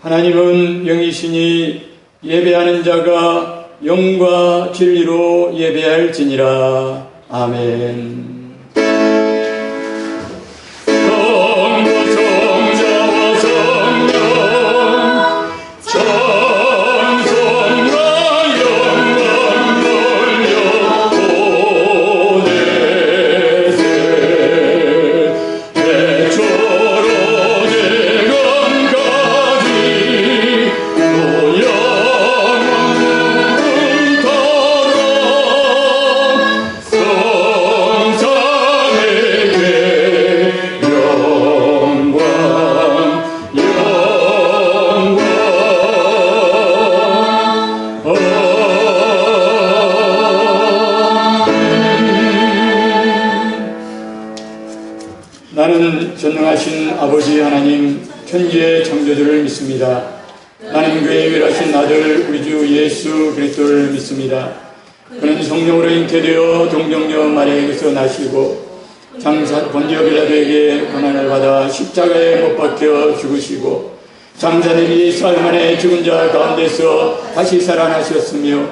하나님은 영이시니 예배하는 자가 영과 진리로 예배할지니라. 아멘. 나는 전능하신 아버지 하나님 천지의 창조주를 믿습니다. 나는 그의 유일하신 아들 우리 주 예수 그리스도를 믿습니다. 그는 성령으로 잉태되어 동정녀 마리아에게서 나시고 장사 본디오 빌라도에게 고난을 받아 십자가에 못 박혀 죽으시고 장사되니 사흘 만에 죽은 자 가운데서 다시 살아나셨으며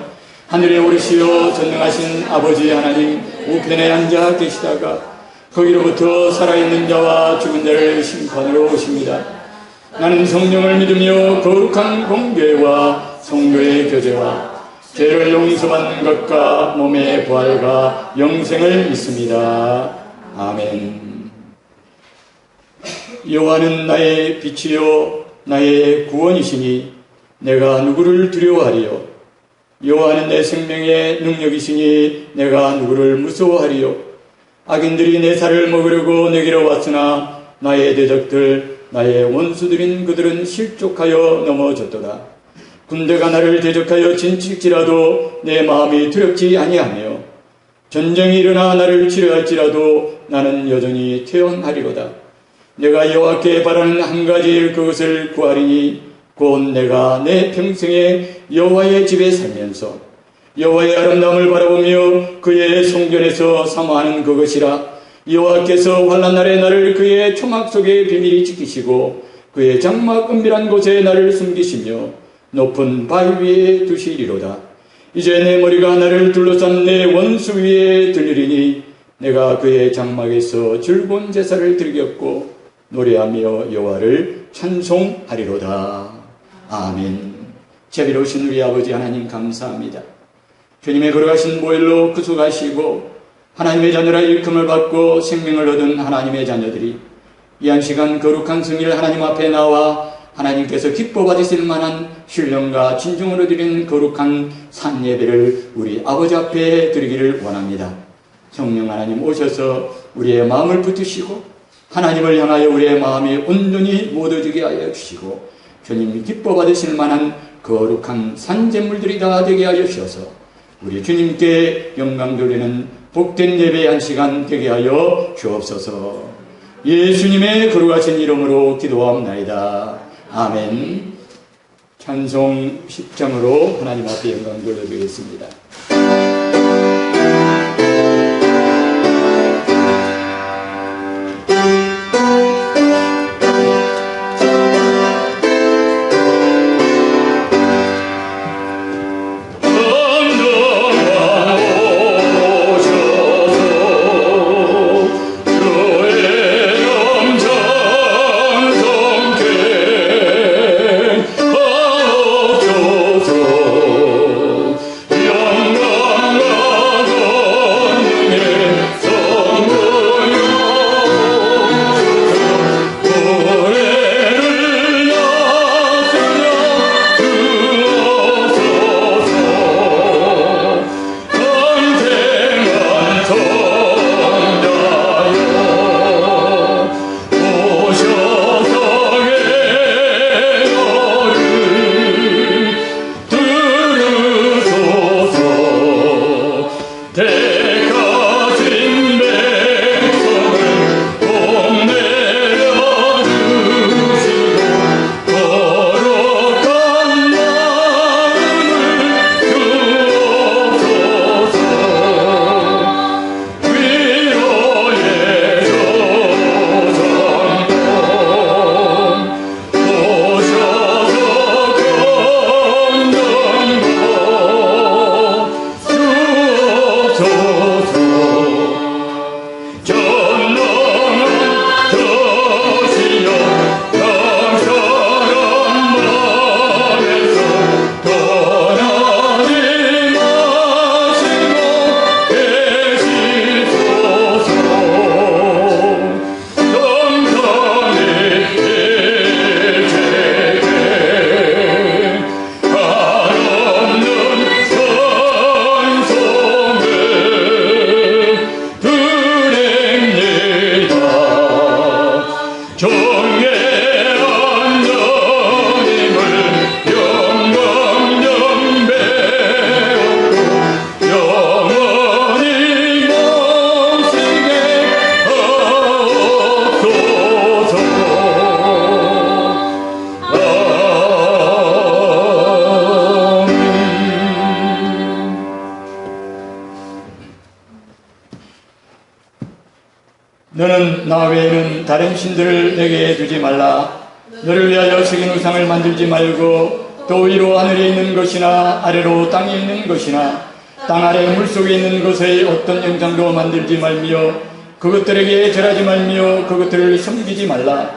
하늘에 오르시어 전능하신 아버지 하나님 우편에 앉아 계시다가 거기로부터 살아있는 자와 죽은 자를 심판으로 오십니다. 나는 성령을 믿으며 거룩한 공교회와 성도의 교제와 죄를 용서받는 것과 몸의 부활과 영생을 믿습니다. 아멘. 여호와는 나의 빛이요 나의 구원이시니 내가 누구를 두려워하리요. 여호와는 내 생명의 능력이시니 내가 누구를 무서워하리요. 악인들이 내 살을 먹으려고 내게로 왔으나 나의 대적들 나의 원수들인 그들은 실족하여 넘어졌도다. 군대가 나를 대적하여 진칠지라도 내 마음이 두렵지 아니하며 전쟁이 일어나 나를 치료할지라도 나는 여전히 태어나리로다. 내가 여호와께 바라는 한 가지 그것을 구하리니 곧 내가 내 평생에 여호와의 집에 살면서 여호와의 아름다움을 바라보며 그의 성전에서 사모하는 그것이라. 여호와께서 환난날에 나를 그의 초막 속에 비밀히 지키시고 그의 장막 은밀한 곳에 나를 숨기시며 높은 바위 위에 두시리로다. 이제 내 머리가 나를 둘러싼 내 원수 위에 들리리니 내가 그의 장막에서 즐거운 제사를 드리겠고 노래하며 여호와를 찬송하리로다. 아멘. 자비로우신 우리 아버지 하나님 감사합니다. 주님의 걸어가신 보혈로 구속하시고 하나님의 자녀라 일컬음을 받고 생명을 얻은 하나님의 자녀들이 이 한 시간 거룩한 성일 하나님 앞에 나와 하나님께서 기뻐 받으실 만한 신령과 진정으로 드리는 거룩한 산예배를 우리 아버지 앞에 드리기를 원합니다. 성령 하나님 오셔서 우리의 마음을 붙드시고 하나님을 향하여 우리의 마음이 온전히 모두지게 하여 주시고 주님이 기뻐 받으실 만한 거룩한 산제물들이 다 되게 하여 주셔서 우리 주님께 영광 돌리는 복된 예배의 한 시간 되게 하여 주옵소서. 예수님의 거룩하신 이름으로 기도하옵나이다. 아멘. 찬송 10장으로 하나님 앞에 영광 돌려드리겠습니다. 너는 나 외에는 다른 신들을 내게 두지 말라. 너를 위하여 새긴 우상을 만들지 말고 또 위로 하늘에 있는 것이나 아래로 땅에 있는 것이나 땅 아래 물속에 있는 것의 어떤 형상도 만들지 말며 그것들에게 절하지 말며 그것들을 섬기지 말라.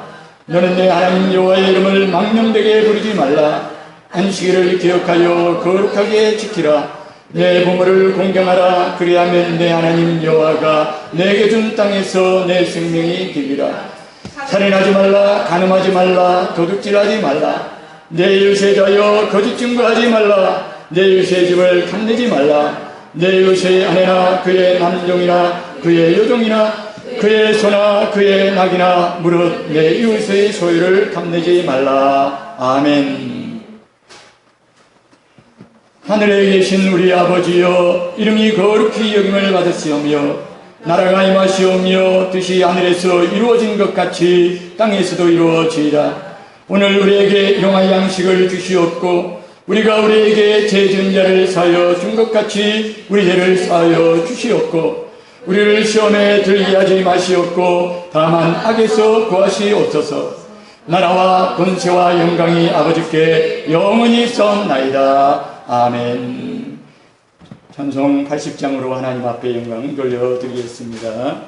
너는 내 하나님 여호와의 이름을 망령되게 부르지 말라. 안식일을 기억하여 거룩하게 지키라. 내 부모를 공경하라. 그리하면 내 하나님 여호와가 내게 준 땅에서 내 생명이 길리라. 살인하지 말라. 간음하지 말라. 도둑질하지 말라. 내 이웃에 대하여 거짓 증거하지 말라. 내 이웃의 집을 탐내지 말라. 내 이웃의 아내나 그의 남종이나 그의 여종이나 그의 소나 그의 낙이나 무릇 내 이웃의 소유를 탐내지 말라. 아멘. 하늘에 계신 우리 아버지여, 이름이 거룩히 여김을 받으시오며 나라가 임하시오며 뜻이 하늘에서 이루어진 것 같이 땅에서도 이루어지이다. 오늘 우리에게 용할 양식을 주시옵고 우리가 우리에게 죄 지은 자를 사하여 준 것 같이 우리 죄를 사하여 주시옵고 우리를 시험에 들게 하지 마시옵고 다만 악에서 구하시옵소서. 나라와 권세와 영광이 아버지께 영원히 있사옵나이다. 아멘. 찬송 80장으로 하나님 앞에 영광 돌려드리겠습니다.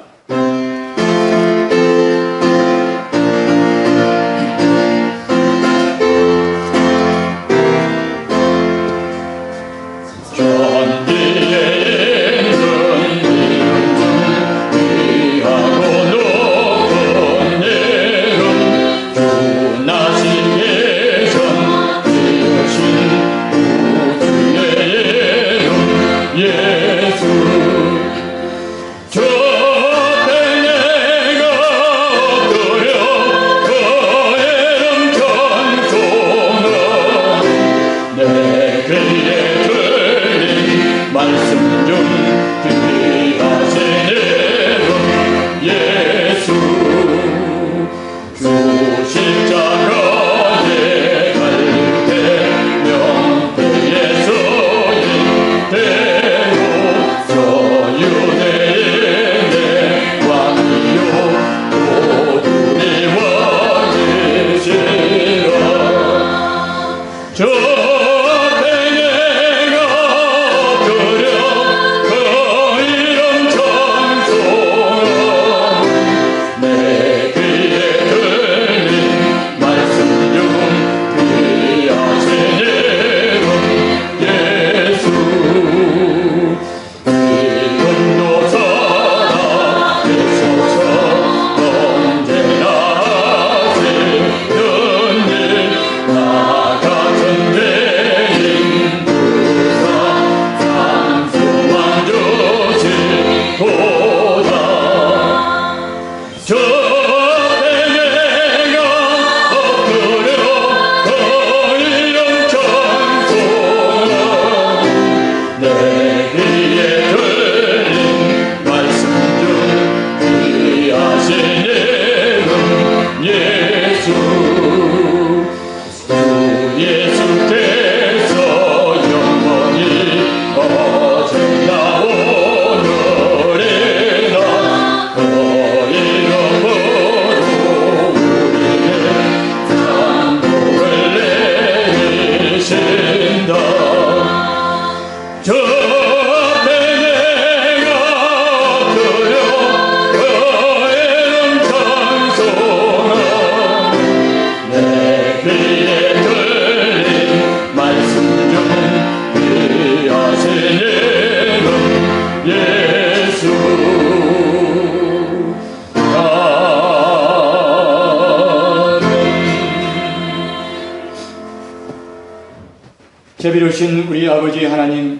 자비로우신 우리 아버지 하나님,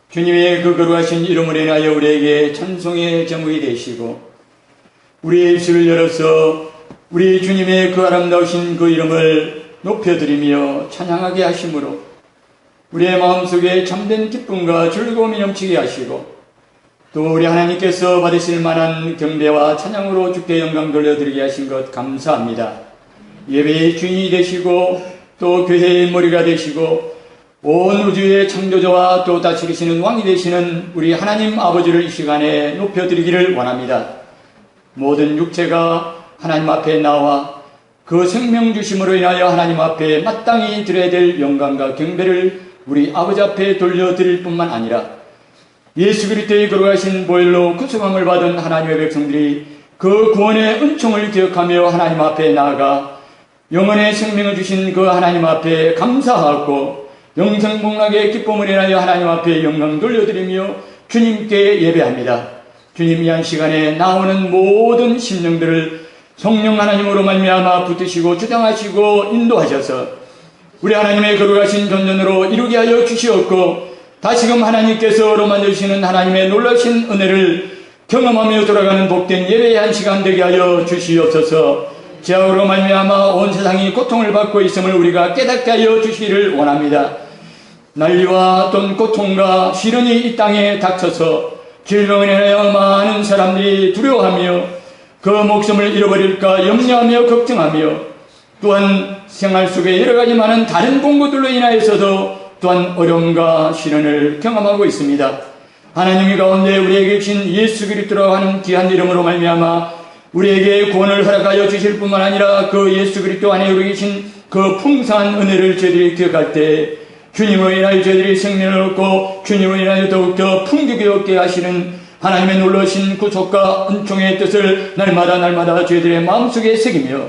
주님의 그 거룩하신 이름을 인하여 우리에게 찬송의 제목이 되시고 우리의 입술을 열어서 우리 주님의 그 아름다우신 그 이름을 높여드리며 찬양하게 하심으로 우리의 마음속에 참된 기쁨과 즐거움이 넘치게 하시고 또 우리 하나님께서 받으실 만한 경배와 찬양으로 주께 영광 돌려드리게 하신 것 감사합니다. 예배의 주인이 되시고 또 교회의 머리가 되시고 온 우주의 창조자와 또 다스리시는 왕이 되시는 우리 하나님 아버지를 이 시간에 높여드리기를 원합니다. 모든 육체가 하나님 앞에 나와 그 생명 주심으로 인하여 하나님 앞에 마땅히 드려야 될 영광과 경배를 우리 아버지 앞에 돌려드릴 뿐만 아니라 예수 그리스도의 걸어가신 보혈로 구속함을 받은 하나님의 백성들이 그 구원의 은총을 기억하며 하나님 앞에 나아가 영원의 생명을 주신 그 하나님 앞에 감사하고 영생복락의 기쁨을 인하여 하나님 앞에 영광 돌려드리며 주님께 예배합니다. 주님, 이 한 시간에 나오는 모든 심령들을 성령 하나님으로 말미암아 붙드시고 주장하시고 인도하셔서 우리 하나님의 거룩하신 존전으로 이루게 하여 주시옵고 다시금 하나님께서 만드시는 하나님의 놀라신 은혜를 경험하며 돌아가는 복된 예배의 한 시간 되게 하여 주시옵소서. 죄악으로 말미암아 온 세상이 고통을 받고 있음을 우리가 깨닫게 하여 주시기를 원합니다. 난리와 어떤 고통과 시련이 이 땅에 닥쳐서 질병에 인하여 많은 사람들이 두려워하며 그 목숨을 잃어버릴까 염려하며 걱정하며 또한 생활 속에 여러 가지 많은 다른 공부들로 인하여서도 또한 어려움과 시련을 경험하고 있습니다. 하나님의 가운데 우리에게 주신 예수 그리스도라고 하는 귀한 이름으로 말미암아 우리에게 구원을 허락하여 주실 뿐만 아니라 그 예수 그리스도 안에 우리 계신 그 풍성한 은혜를 저희들이 기억할 때 주님으로 인하여 저희들이 생명을 얻고 주님으로 인하여 더욱더 풍족히 얻게 하시는 하나님의 놀라신 구속과 은총의 뜻을 날마다 저희들의 마음속에 새기며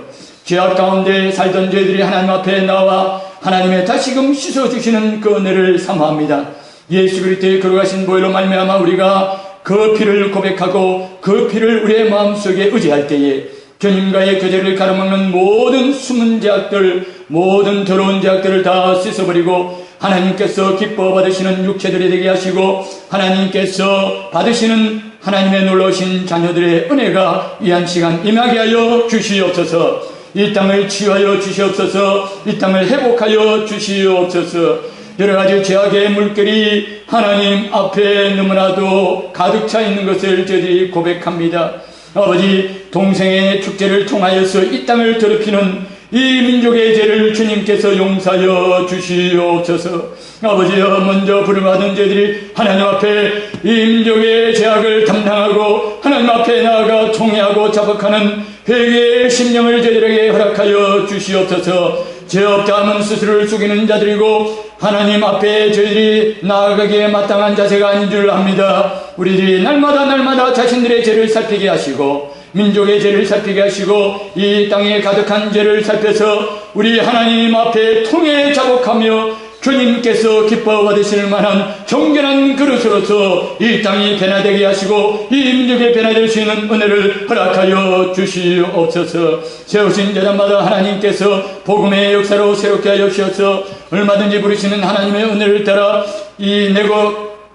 죄악 가운데 살던 저희들이 하나님 앞에 나와 하나님의 다시금 씻어주시는 그 은혜를 사모합니다. 예수 그리스도의 거룩하신 보혈로 말미암아 우리가 그 피를 고백하고 그 피를 우리의 마음속에 의지할 때에 주님과의 교제를 가로막는 모든 숨은 죄악들, 모든 더러운 죄악들을 다 씻어버리고 하나님께서 기뻐 받으시는 육체들이 되게 하시고 하나님께서 받으시는 하나님의 놀라우신 자녀들의 은혜가 이 한 시간 임하게 하여 주시옵소서. 이 땅을 치유하여 주시옵소서. 이 땅을 회복하여 주시옵소서. 여러 가지 죄악의 물결이 하나님 앞에 너무나도 가득 차 있는 것을 저희들이 고백합니다. 아버지, 동생의 축제를 통하여서 이 땅을 더럽히는 이 민족의 죄를 주님께서 용서하여 주시옵소서. 아버지여, 먼저 부름받은 저희들이 하나님 앞에 이 민족의 죄악을 담당하고 하나님 앞에 나아가 통회하고 자복하는 회개의 심령을 저희들에게 허락하여 주시옵소서. 죄 없다 하면 스스로를 속이는 자들이고 하나님 앞에 저희들이 나아가기에 마땅한 자세가 아닌 줄 압니다. 우리들이 날마다 자신들의 죄를 살피게 하시고 민족의 죄를 살피게 하시고 이 땅에 가득한 죄를 살펴서 우리 하나님 앞에 통해 자복하며 주님께서 기뻐 받으실 만한 정결한 그릇으로서 이 땅이 변화되게 하시고 이 민족에 변화될 수 있는 은혜를 허락하여 주시옵소서. 세우신 제단마다 하나님께서 복음의 역사로 새롭게 하여 주셔서 얼마든지 부르시는 하나님의 은혜를 따라 이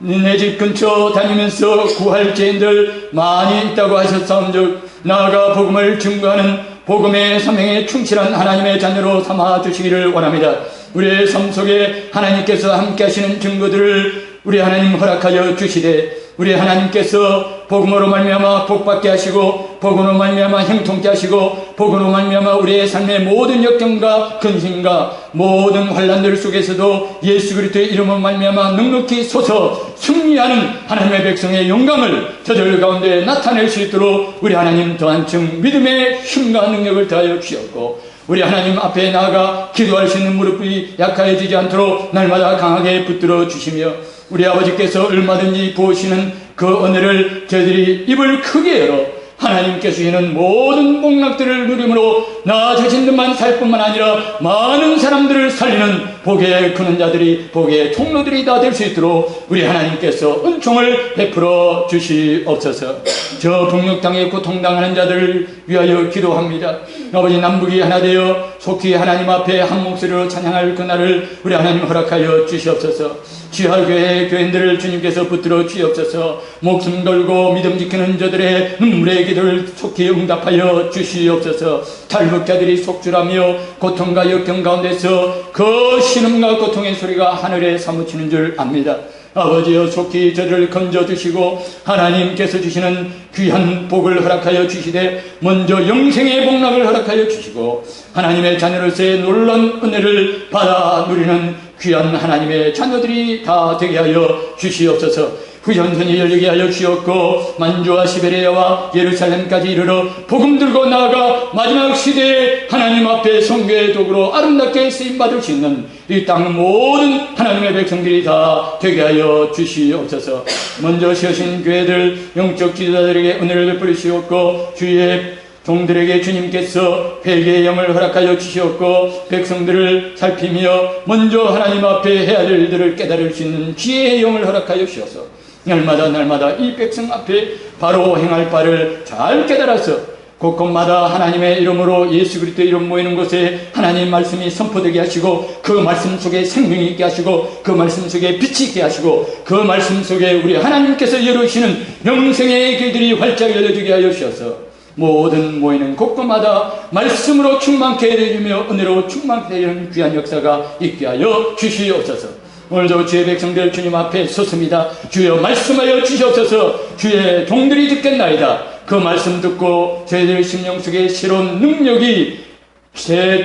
내 집 근처 다니면서 구할 죄인들 많이 있다고 하셨사온즉 나아가 복음을 증거하는 복음의 사명에 충실한 하나님의 자녀로 삼아 주시기를 원합니다. 우리의 삶 속에 하나님께서 함께 하시는 증거들을 우리 하나님 허락하여 주시되 우리 하나님께서 복음으로 말미암아 복받게 하시고 복음으로 말미암아 형통케 하시고 복음으로 말미암아 우리의 삶의 모든 역경과 근심과 모든 환난들 속에서도 예수 그리스도의 이름으로 말미암아 넉넉히 솟아 승리하는 하나님의 백성의 영광을 저들 가운데 나타낼 수 있도록 우리 하나님 더 한층 믿음의 힘과 능력을 더하여 주시옵고 우리 하나님 앞에 나아가 기도할 수 있는 무릎이 약해지지 않도록 날마다 강하게 붙들어 주시며 우리 아버지께서 얼마든지 부으시는 그 은혜를 저희들이 입을 크게 열어 하나님께서 주시는 모든 복락들을 누림으로 나 자신들만 살 뿐만 아니라 많은 사람들을 살리는 복의 크는 자들이 복의 통로들이 다 될 수 있도록 우리 하나님께서 은총을 베풀어 주시옵소서. 저 북녘 땅에 고통당하는 자들을 위하여 기도합니다. 아버지, 남북이 하나 되어 속히 하나님 앞에 한 목소리로 찬양할 그날을 우리 하나님 허락하여 주시옵소서. 지하교회 교인들을 주님께서 붙들어 주시옵소서. 목숨 걸고 믿음 지키는 저들의 눈물의 기도를 속히 응답하여 주시옵소서. 탈북자들이 속출하며 고통과 역경 가운데서 그 신음과 고통의 소리가 하늘에 사무치는 줄 압니다. 아버지여, 속히 저들을 건져주시고 하나님께서 주시는 귀한 복을 허락하여 주시되 먼저 영생의 복락을 허락하여 주시고 하나님의 자녀로서의 놀라운 은혜를 받아 누리는 귀한 하나님의 자녀들이 다 되게 하여 주시옵소서. 후전선이 열리게 하여 주셨고 만주와 시베리아와 예루살렘까지 이르러 복음 들고 나아가 마지막 시대에 하나님 앞에 선교의 도구로 아름답게 쓰임받을 수 있는 이 땅 모든 하나님의 백성들이 다 되게 하여 주시옵소서. 먼저 세우신 교회들 영적 지도자들에게 은혜를 베풀으시옵고 주의 종들에게 주님께서 회개의 영을 허락하여 주시옵고 백성들을 살피며 먼저 하나님 앞에 해야 될 일들을 깨달을 수 있는 지혜의 영을 허락하여 주셔서 날마다 이 백성 앞에 바로 행할 바를 잘 깨달아서 곳곳마다 하나님의 이름으로 예수 그리스도의 이름 모이는 곳에 하나님 말씀이 선포되게 하시고 그 말씀 속에 생명이 있게 하시고 그 말씀 속에 빛이 있게 하시고 그 말씀 속에 우리 하나님께서 열어주시는 영생의 길들이 활짝 열려지게 하여 주셔서 모든 모이는 곳곳마다 말씀으로 충만케 해주며 은혜로 충만케 되는 귀한 역사가 있게 하여 주시옵소서. 오늘도 주의 백성들 주님 앞에 섰습니다. 주여 말씀하여 주시옵소서. 주의 종들이 듣겠나이다. 그 말씀 듣고 저희들 심령 속에 새로운 능력이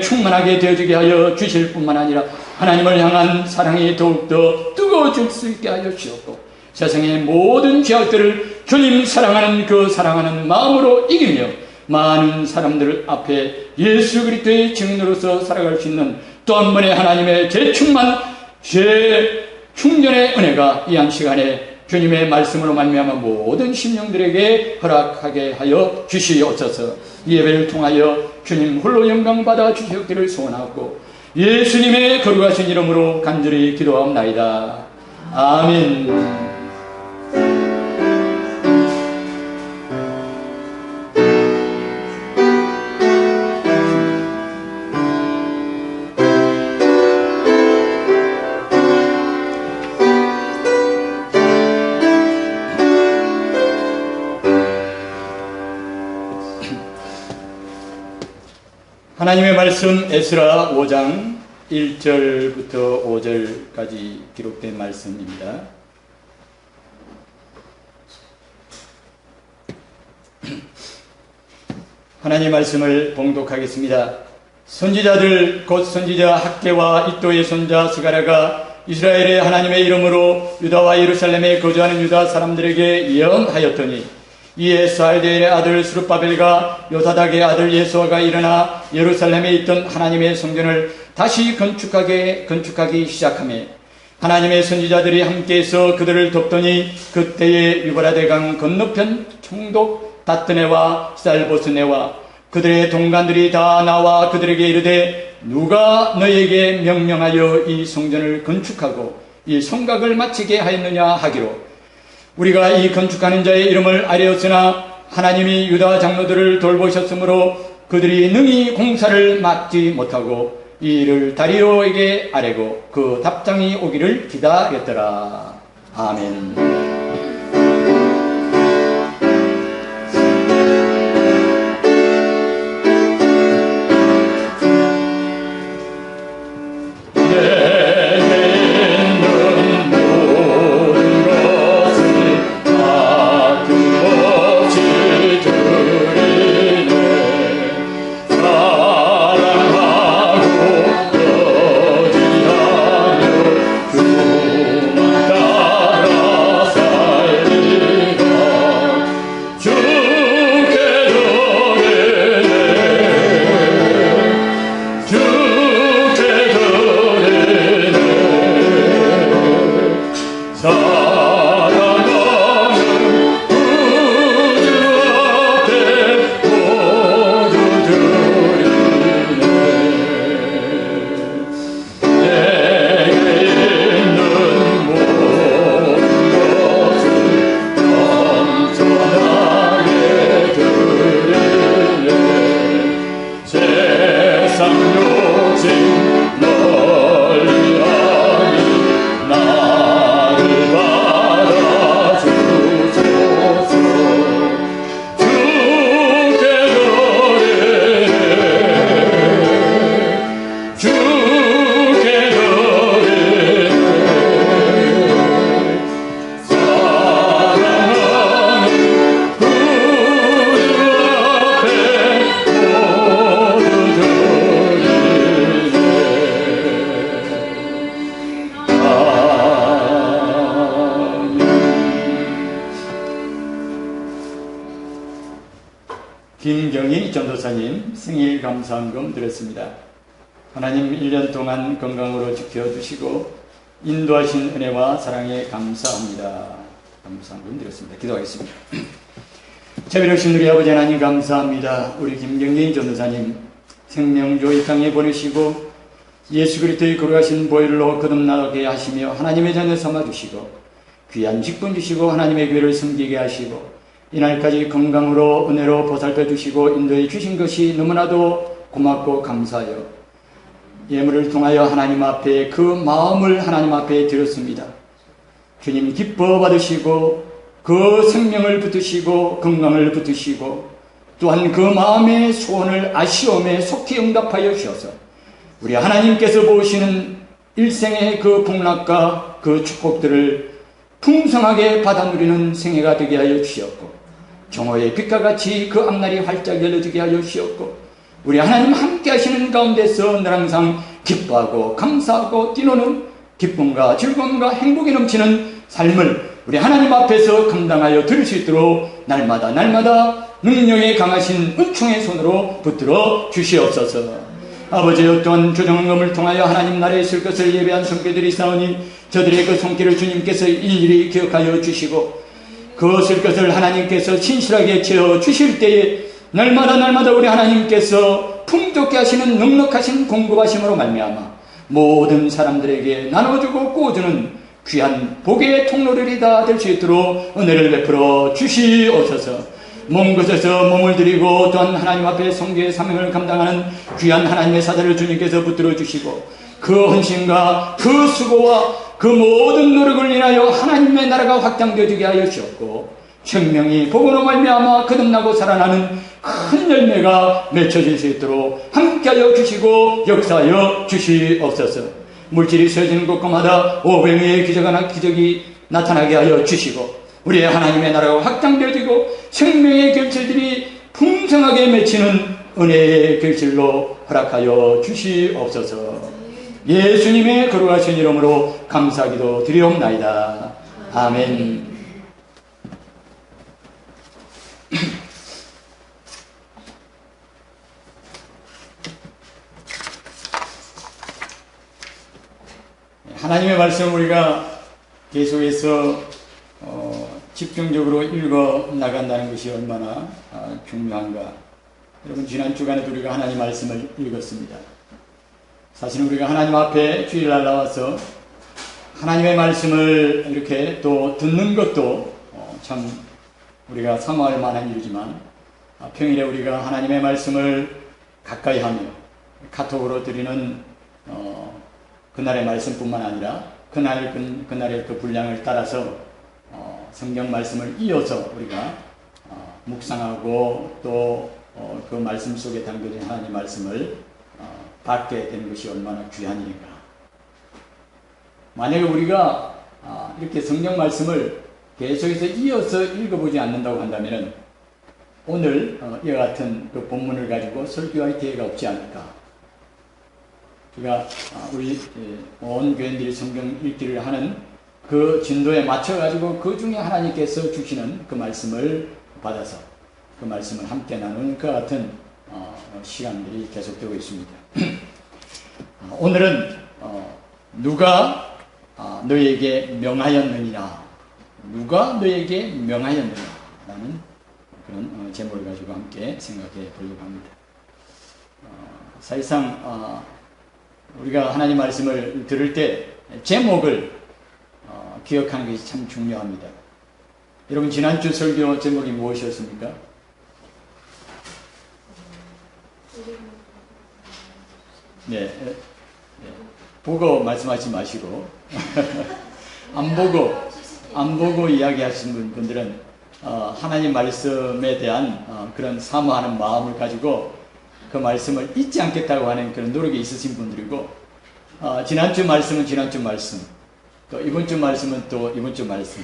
충만하게 되어지게 하여 주실 뿐만 아니라 하나님을 향한 사랑이 더욱더 뜨거워질 수 있게 하여 주옵고 세상의 모든 죄악들을 주님 사랑하는 그 사랑하는 마음으로 이기며 많은 사람들 앞에 예수 그리스도의 증인으로서 살아갈 수 있는 또 한 번의 하나님의 재충전의 은혜가 이 한 시간에 주님의 말씀으로 말미암아 모든 심령들에게 허락하게 하여 주시옵소서. 이 예배를 통하여 주님 홀로 영광 받아 주시옵기를 소원하고 예수님의 거룩하신 이름으로 간절히 기도하옵나이다. 아멘. 하나님의 말씀 에스라 5장 1절부터 5절까지 기록된 말씀입니다. 하나님의 말씀을 봉독하겠습니다. 선지자들 곧 선지자 학개와 이또의 손자 스가랴가 이스라엘의 하나님의 이름으로 유다와 예루살렘에 거주하는 유다 사람들에게 예언하였더니 이에 스알디엘의 아들 스룹바벨과 요사닥의 아들 예수아가 일어나 예루살렘에 있던 하나님의 성전을 다시 건축하기 시작하며 하나님의 선지자들이 함께해서 그들을 돕더니 그때에 유브라데강 건너편 총독 다뜨네와 살보스네와 그들의 동관들이 다 나와 그들에게 이르되 누가 너에게 명령하여 이 성전을 건축하고 이 성곽을 마치게 하였느냐 하기로 우리가 이 건축하는 자의 이름을 알았으나 하나님이 유다 장로들을 돌보셨으므로 그들이 능히 공사를 막지 못하고 이 일을 다리오에게 아뢰고 그 답장이 오기를 기다렸더라. 아멘. 김경희 전도사님 생일 감사헌금 드렸습니다. 하나님 1년 동안 건강으로 지켜주시고 인도하신 은혜와 사랑에 감사합니다. 감사헌금 드렸습니다. 기도하겠습니다. 자비로우신 우리 아버지 하나님 감사합니다. 우리 김경희 전도사님 생명조 이 땅에 보내시고 예수 그리스도의 거룩하신 보혈로 거듭나게 하시며 하나님의 자녀 삼아주시고 귀한 직분 주시고 하나님의 교회를 섬기게 하시고 이날까지 건강으로 은혜로 보살펴 주시고 인도해 주신 것이 너무나도 고맙고 감사하여 예물을 통하여 하나님 앞에 그 마음을 하나님 앞에 드렸습니다. 주님 기뻐 받으시고 그 생명을 붙드시고 건강을 붙드시고 또한 그 마음의 소원을 아쉬움에 속히 응답하여 주셔서 우리 하나님께서 보시는 일생의 그 복락과 그 축복들을 풍성하게 받아 누리는 생애가 되게 하여 주시었고 정오의 빛과 같이 그 앞날이 활짝 열려지게 하여 주시었고 우리 하나님 함께 하시는 가운데서 늘 항상 기뻐하고 감사하고 뛰노는 기쁨과 즐거움과 행복이 넘치는 삶을 우리 하나님 앞에서 감당하여 드릴 수 있도록 날마다 능력에 강하신 은총의 손으로 붙들어 주시옵소서. 아버지여 또한 조정금을 통하여 하나님 나라에 있을 것을 예배한 손길들이 있사오니 저들의 그 손길을 주님께서 일일이 기억하여 주시고 그것을 것을 하나님께서 신실하게 채워 주실 때에 날마다 우리 하나님께서 풍족케 하시는 넉넉하신 공급하심으로 말미암아 모든 사람들에게 나눠주고 꾸어주는 귀한 복의 통로들이 다 될 수 있도록 은혜를 베풀어 주시옵소서. 먼 곳에서 몸을 드리고 또한 하나님 앞에 성교의 사명을 감당하는 귀한 하나님의 사자를 주님께서 붙들어 주시고 그 헌신과 그 수고와 그 모든 노력을 인하여 하나님의 나라가 확장되어지게 하여 주셨고 생명이 복으로 말미암아 거듭나고 살아나는 큰 열매가 맺혀질 수 있도록 함께하여 주시고 역사하여 주시옵소서. 물질이 쇠지는 곳곳마다 오병이의 기적이 나타나게 하여 주시고 우리의 하나님의 나라가 확장되어지고 생명의 결실들이 풍성하게 맺히는 은혜의 결실로 허락하여 주시옵소서. 예수님의 거룩하신 이름으로 감사기도 드리옵나이다. 아멘. 하나님의 말씀 우리가 계속해서 집중적으로 읽어 나간다는 것이 얼마나 중요한가. 여러분 지난 주간에도 우리가 하나님 말씀을 읽었습니다. 사실은 우리가 하나님 앞에 주일날 나와서 하나님의 말씀을 이렇게 또 듣는 것도 참 우리가 사모할 만한 일이지만 평일에 우리가 하나님의 말씀을 가까이 하며 카톡으로 드리는 그날의 말씀뿐만 아니라 그날의 그 분량을 따라서 성경 말씀을 이어서 우리가 묵상하고 또 그 말씀 속에 담겨진 하나님의 말씀을 받게 되는 것이 얼마나 귀한 일인가. 만약에 우리가 이렇게 성경 말씀을 계속해서 이어서 읽어보지 않는다고 한다면 오늘 이와 같은 그 본문을 가지고 설교할 기회가 없지 않을까. 우리가 우리 온 교인들이 성경 읽기를 하는 그 진도에 맞춰가지고 그 중에 하나님께서 주시는 그 말씀을 받아서 그 말씀을 함께 나누는 그 같은 시간들이 계속되고 있습니다. 오늘은 누가 너에게 명하였느니라. 누가 너에게 명하였느냐 라는 그런 제목을 가지고 함께 생각해 보려고 합니다. 사실상 우리가 하나님 말씀을 들을 때 제목을 기억하는 것이 참 중요합니다. 여러분 지난주 설교 제목이 무엇이었습니까? 네, 보고 말씀하지 마시고 안 보고 이야기하시는 분들은 하나님 말씀에 대한 그런 사모하는 마음을 가지고 그 말씀을 잊지 않겠다고 하는 그런 노력이 있으신 분들이고 지난주 말씀은 지난주 말씀, 또 이번주 말씀은 또 이번주 말씀.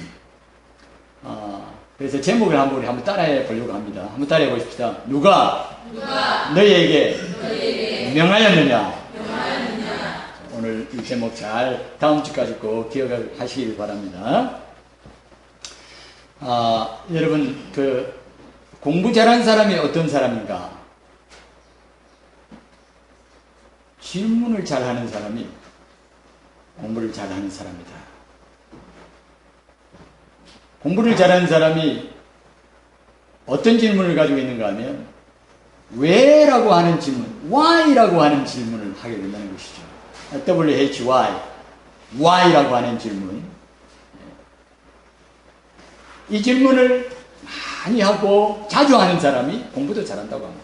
그래서 제목을 우리 한번 따라해 보려고 합니다. 한번 따라해 보십시다. 누가 너희에게 명하였느냐? 오늘 이 제목 잘 다음 주까지 꼭 기억하시길 바랍니다. 여러분 공부 잘하는 사람이 어떤 사람인가? 질문을 잘하는 사람이 공부를 잘하는 사람이다. 공부를 잘하는 사람이 어떤 질문을 가지고 있는가 하면 왜라고 하는 질문, why라고 하는 질문을 하게 된다는 것이죠. WHY, why라고 하는 질문. 이 질문을 많이 하고 자주 하는 사람이 공부도 잘한다고 합니다.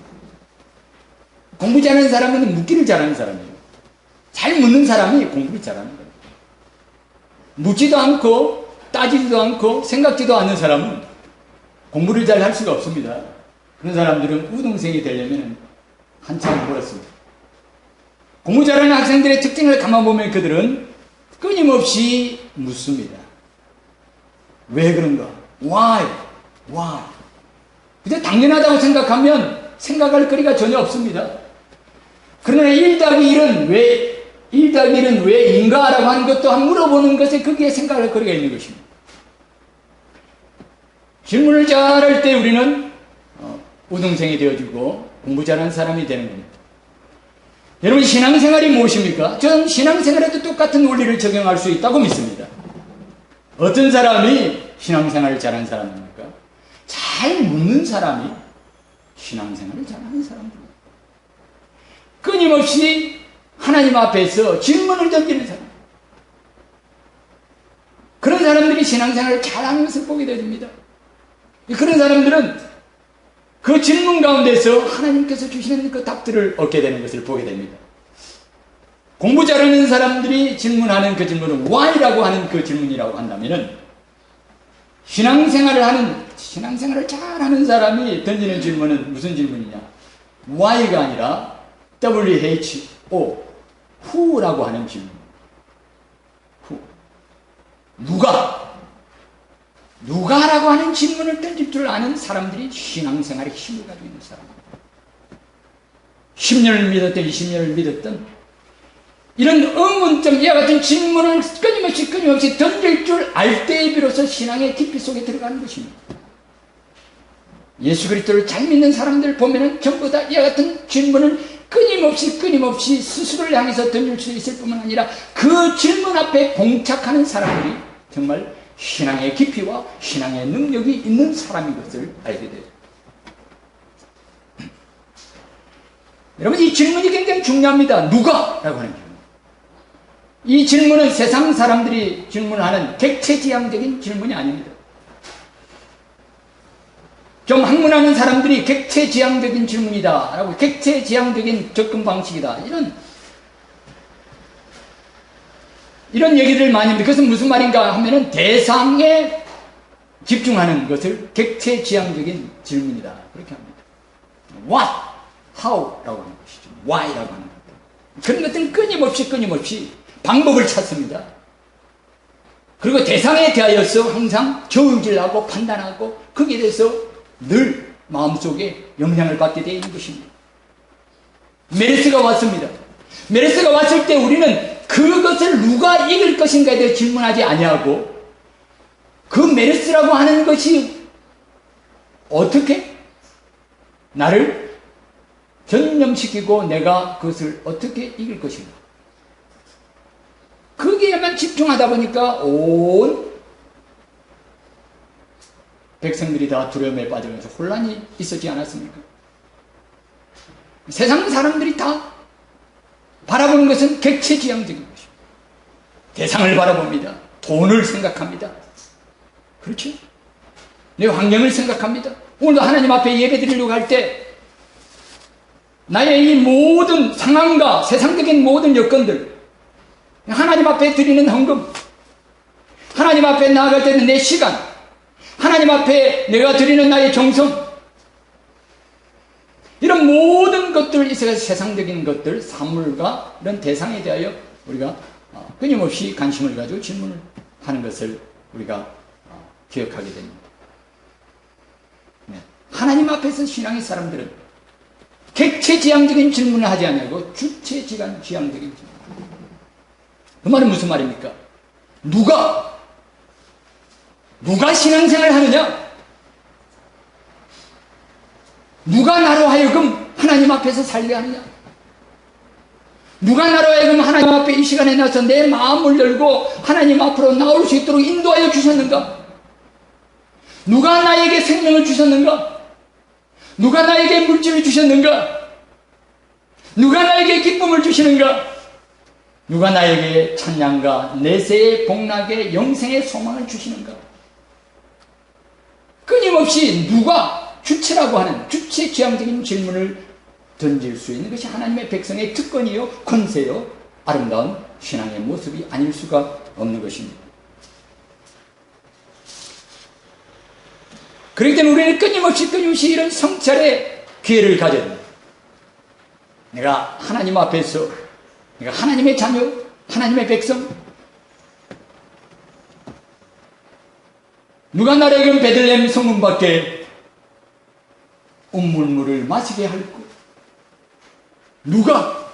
공부 잘하는 사람은 묻기를 잘하는 사람이에요. 잘 묻는 사람이 공부를 잘하는 거예요. 묻지도 않고 따지지도 않고 생각지도 않는 사람은 공부를 잘 할 수가 없습니다. 그런 사람들은 우등생이 되려면 한참 멀었습니다. 공부 잘하는 학생들의 특징을 가만보면 그들은 끊임없이 묻습니다. 왜 그런가? Why? 근데 당연하다고 생각하면 생각할 거리가 전혀 없습니다. 그러나 1+1은 왜, 1+1은 왜인가? 라고 하는 것도 한 물어보는 것에 거기에 생각할 거리가 있는 것입니다. 질문을 잘할 때 우리는 우등생이 되어주고 공부 잘하는 사람이 되는 겁니다. 여러분, 신앙생활이 무엇입니까? 저는 신앙생활에도 똑같은 원리를 적용할 수 있다고 믿습니다. 어떤 사람이 신앙생활을 잘하는 사람입니까? 잘 묻는 사람이 신앙생활을 잘하는 사람입니다. 끊임없이 하나님 앞에서 질문을 던지는 사람. 그런 사람들이 신앙생활을 잘하는 것을 보게 됩니다. 그런 사람들은 그 질문 가운데서 하나님께서 주시는 그 답들을 얻게 되는 것을 보게 됩니다. 공부 잘하는 사람들이 질문하는 그 질문은 why라고 하는 그 질문이라고 한다면은 신앙생활을 잘하는 사람이 던지는 질문은 무슨 질문이냐? why가 아니라 WHO, who라고 하는 질문. who. 누가라고 하는 질문을 던질 줄 아는 사람들이 신앙생활에 힘을 가지고 있는 사람입니다. 10년을 믿었던 20년을 믿었던 이런 의문점, 이와 같은 질문을 끊임없이 던질 줄 알 때에 비로소 신앙의 깊이 속에 들어가는 것입니다. 예수 그리스도를 잘 믿는 사람들 보면은 전부 다 이와 같은 질문을 끊임없이 스스로를 향해서 던질 수 있을 뿐만 아니라 그 질문 앞에 봉착하는 사람들이 정말 신앙의 깊이와 신앙의 능력이 있는 사람인 것을 알게 돼요. 여러분, 이 질문이 굉장히 중요합니다. 누가? 라고 하는 질문. 이 질문은 세상 사람들이 질문하는 객체지향적인 질문이 아닙니다. 좀 학문하는 사람들이 객체지향적인 질문이다 라고, 객체지향적인 접근 방식이다, 이런 얘기를 많이 합니다. 그것은 무슨 말인가 하면은 대상에 집중하는 것을 객체지향적인 질문이다, 그렇게 합니다. What? How? 라고 하는 것이죠. Why? 라고 하는 것들. 그런 것들은 끊임없이 방법을 찾습니다. 그리고 대상에 대하여서 항상 저울질하고 판단하고 거기에 대해서 늘 마음속에 영향을 받게 되어 있는 것입니다. 메르스가 왔습니다. 메르스가 왔을 때 우리는 그것을 누가 이길 것인가에 대해 질문하지 아니하고 그 메르스라고 하는 것이 어떻게 나를 전념시키고 내가 그것을 어떻게 이길 것인가, 거기에만 집중하다 보니까 온 백성들이 다 두려움에 빠지면서 혼란이 있었지 않았습니까? 세상 사람들이 다 바라보는 것은 객체지향적인 것입니다. 대상을 바라봅니다. 돈을 생각합니다. 그렇죠? 내 환경을 생각합니다. 오늘도 하나님 앞에 예배 드리려고 할 때 나의 이 모든 상황과 세상적인 모든 여건들, 하나님 앞에 드리는 헌금, 하나님 앞에 나아갈 때는 내 시간, 하나님 앞에 내가 드리는 나의 정성, 이런 모든 것들, 이 세상적인 것들, 사물과 이런 대상에 대하여 우리가 끊임없이 관심을 가지고 질문을 하는 것을 우리가 기억하게 됩니다. 하나님 앞에서 신앙의 사람들은 객체지향적인 질문을 하지 않고 주체지향적인 질문. 그 말은 무슨 말입니까? 누가 신앙생활을 하느냐? 누가 나로 하여금 하나님 앞에서 살게 하느냐? 누가 나로 하여금 하나님 앞에 이 시간에 나서 내 마음을 열고 하나님 앞으로 나올 수 있도록 인도하여 주셨는가? 누가 나에게 생명을 주셨는가? 누가 나에게 물질을 주셨는가? 누가 나에게 기쁨을 주시는가? 누가 나에게 찬양과 내세의 복락의 영생의 소망을 주시는가? 끊임없이 누가 주체라고 하는 주체 지향적인 질문을 던질 수 있는 것이 하나님의 백성의 특권이요 권세요 아름다운 신앙의 모습이 아닐 수가 없는 것입니다. 그렇기 때문에 우리는 끊임없이 이런 성찰의 기회를 가져야 됩니다. 내가 하나님 앞에서 내가 하나님의 자녀, 하나님의 백성, 누가 나에게 베들레헴 성문 밖에 온물물을 마시게 할고 누가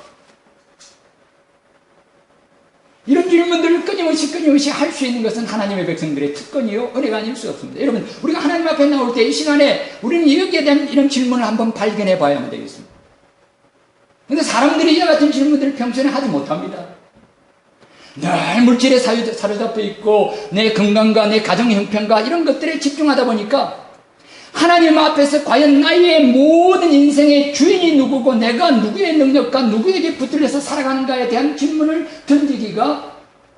이런 질문들을 끊임없이 할 수 있는 것은 하나님의 백성들의 특권이요 은혜가 아닐 수 없습니다. 여러분 우리가 하나님 앞에 나올 때 이 시간에 우리는 여기에 대한 이런 질문을 한번 발견해 봐야만 되겠습니다. 그런데 사람들이 이와 같은 질문들을 평소에 하지 못합니다. 늘 물질에 사로잡혀 있고 내 건강과 내 가정 형편과 이런 것들에 집중하다 보니까 하나님 앞에서 과연 나의 모든 인생의 주인이 누구고 내가 누구의 능력과 누구에게 붙들려서 살아가는가에 대한 질문을 던지기가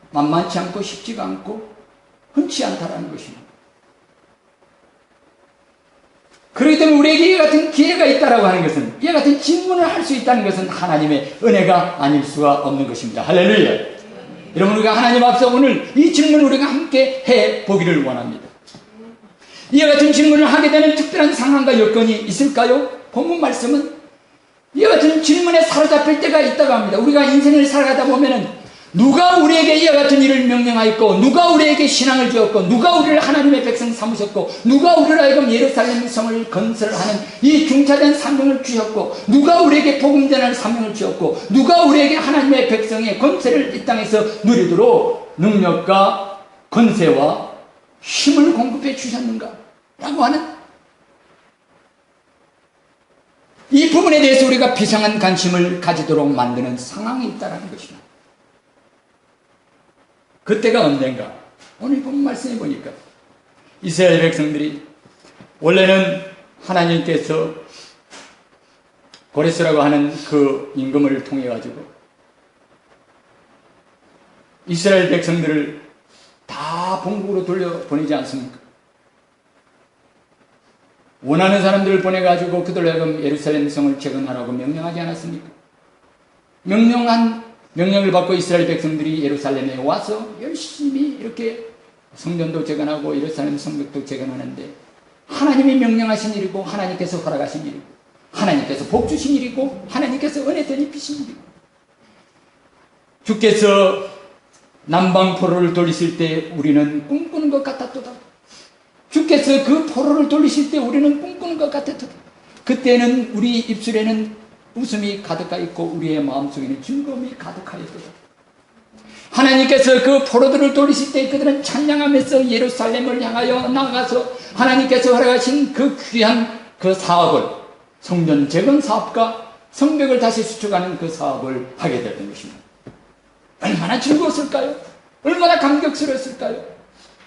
만만치 않고 쉽지가 않고 흔치 않다라는 것입니다. 그렇기 때문에 우리에게 이와 같은 기회가 있다라고 하는 것은 이와 같은 질문을 할 수 있다는 것은 하나님의 은혜가 아닐 수가 없는 것입니다. 할렐루야. 여러분 우리가 하나님 앞에서 오늘 이 질문을 우리가 함께 해보기를 원합니다. 이와 같은 질문을 하게 되는 특별한 상황과 여건이 있을까요? 본문 말씀은 이와 같은 질문에 사로잡힐 때가 있다고 합니다. 우리가 인생을 살아가다 보면은 누가 우리에게 이와 같은 일을 명령하였고 누가 우리에게 신앙을 주었고 누가 우리를 하나님의 백성 삼으셨고 누가 우리를 하여금 예루살렘 성을 건설하는 이 중차대한 사명을 주셨고 누가 우리에게 복음 전할 사명을 주었고 누가 우리에게 하나님의 백성의 권세를 이 땅에서 누리도록 능력과 권세와 힘을 공급해 주셨는가? 라고 하는 이 부분에 대해서 우리가 비상한 관심을 가지도록 만드는 상황이 있다는 것입니다. 그때가 언젠가? 오늘 본 말씀해 보니까 이스라엘 백성들이 원래는 하나님께서 고레스라고 하는 그 임금을 통해 가지고 이스라엘 백성들을 다 본국으로 돌려보내지 않습니까? 원하는 사람들을 보내가지고 그들로 하여금 예루살렘 성을 재건하라고 명령하지 않았습니까? 명령을 받고 이스라엘 백성들이 예루살렘에 와서 열심히 이렇게 성전도 재건하고 예루살렘 성벽도 재건하는데 하나님이 명령하신 일이고 하나님께서 허락하신 일이고 하나님께서 복 주신 일이고 하나님께서 은혜 덧입히신 일이고 주께서 남방포로를 돌리실 때 우리는 꿈꾸는 것 같았도다. 주께서 그 포로를 돌리실 때 우리는 꿈꾸는 것 같았도다. 그때는 우리 입술에는 웃음이 가득하 있고 우리의 마음속에는 즐거움이 가득하였도다. 하나님께서 그 포로들을 돌리실 때 그들은 찬양하면서 예루살렘을 향하여 나가서 하나님께서 허락하신 그 귀한 그 사업을 성전 재건 사업과 성벽을 다시 수축하는 그 사업을 하게 됐던 것입니다. 얼마나 즐거웠을까요? 얼마나 감격스러웠을까요?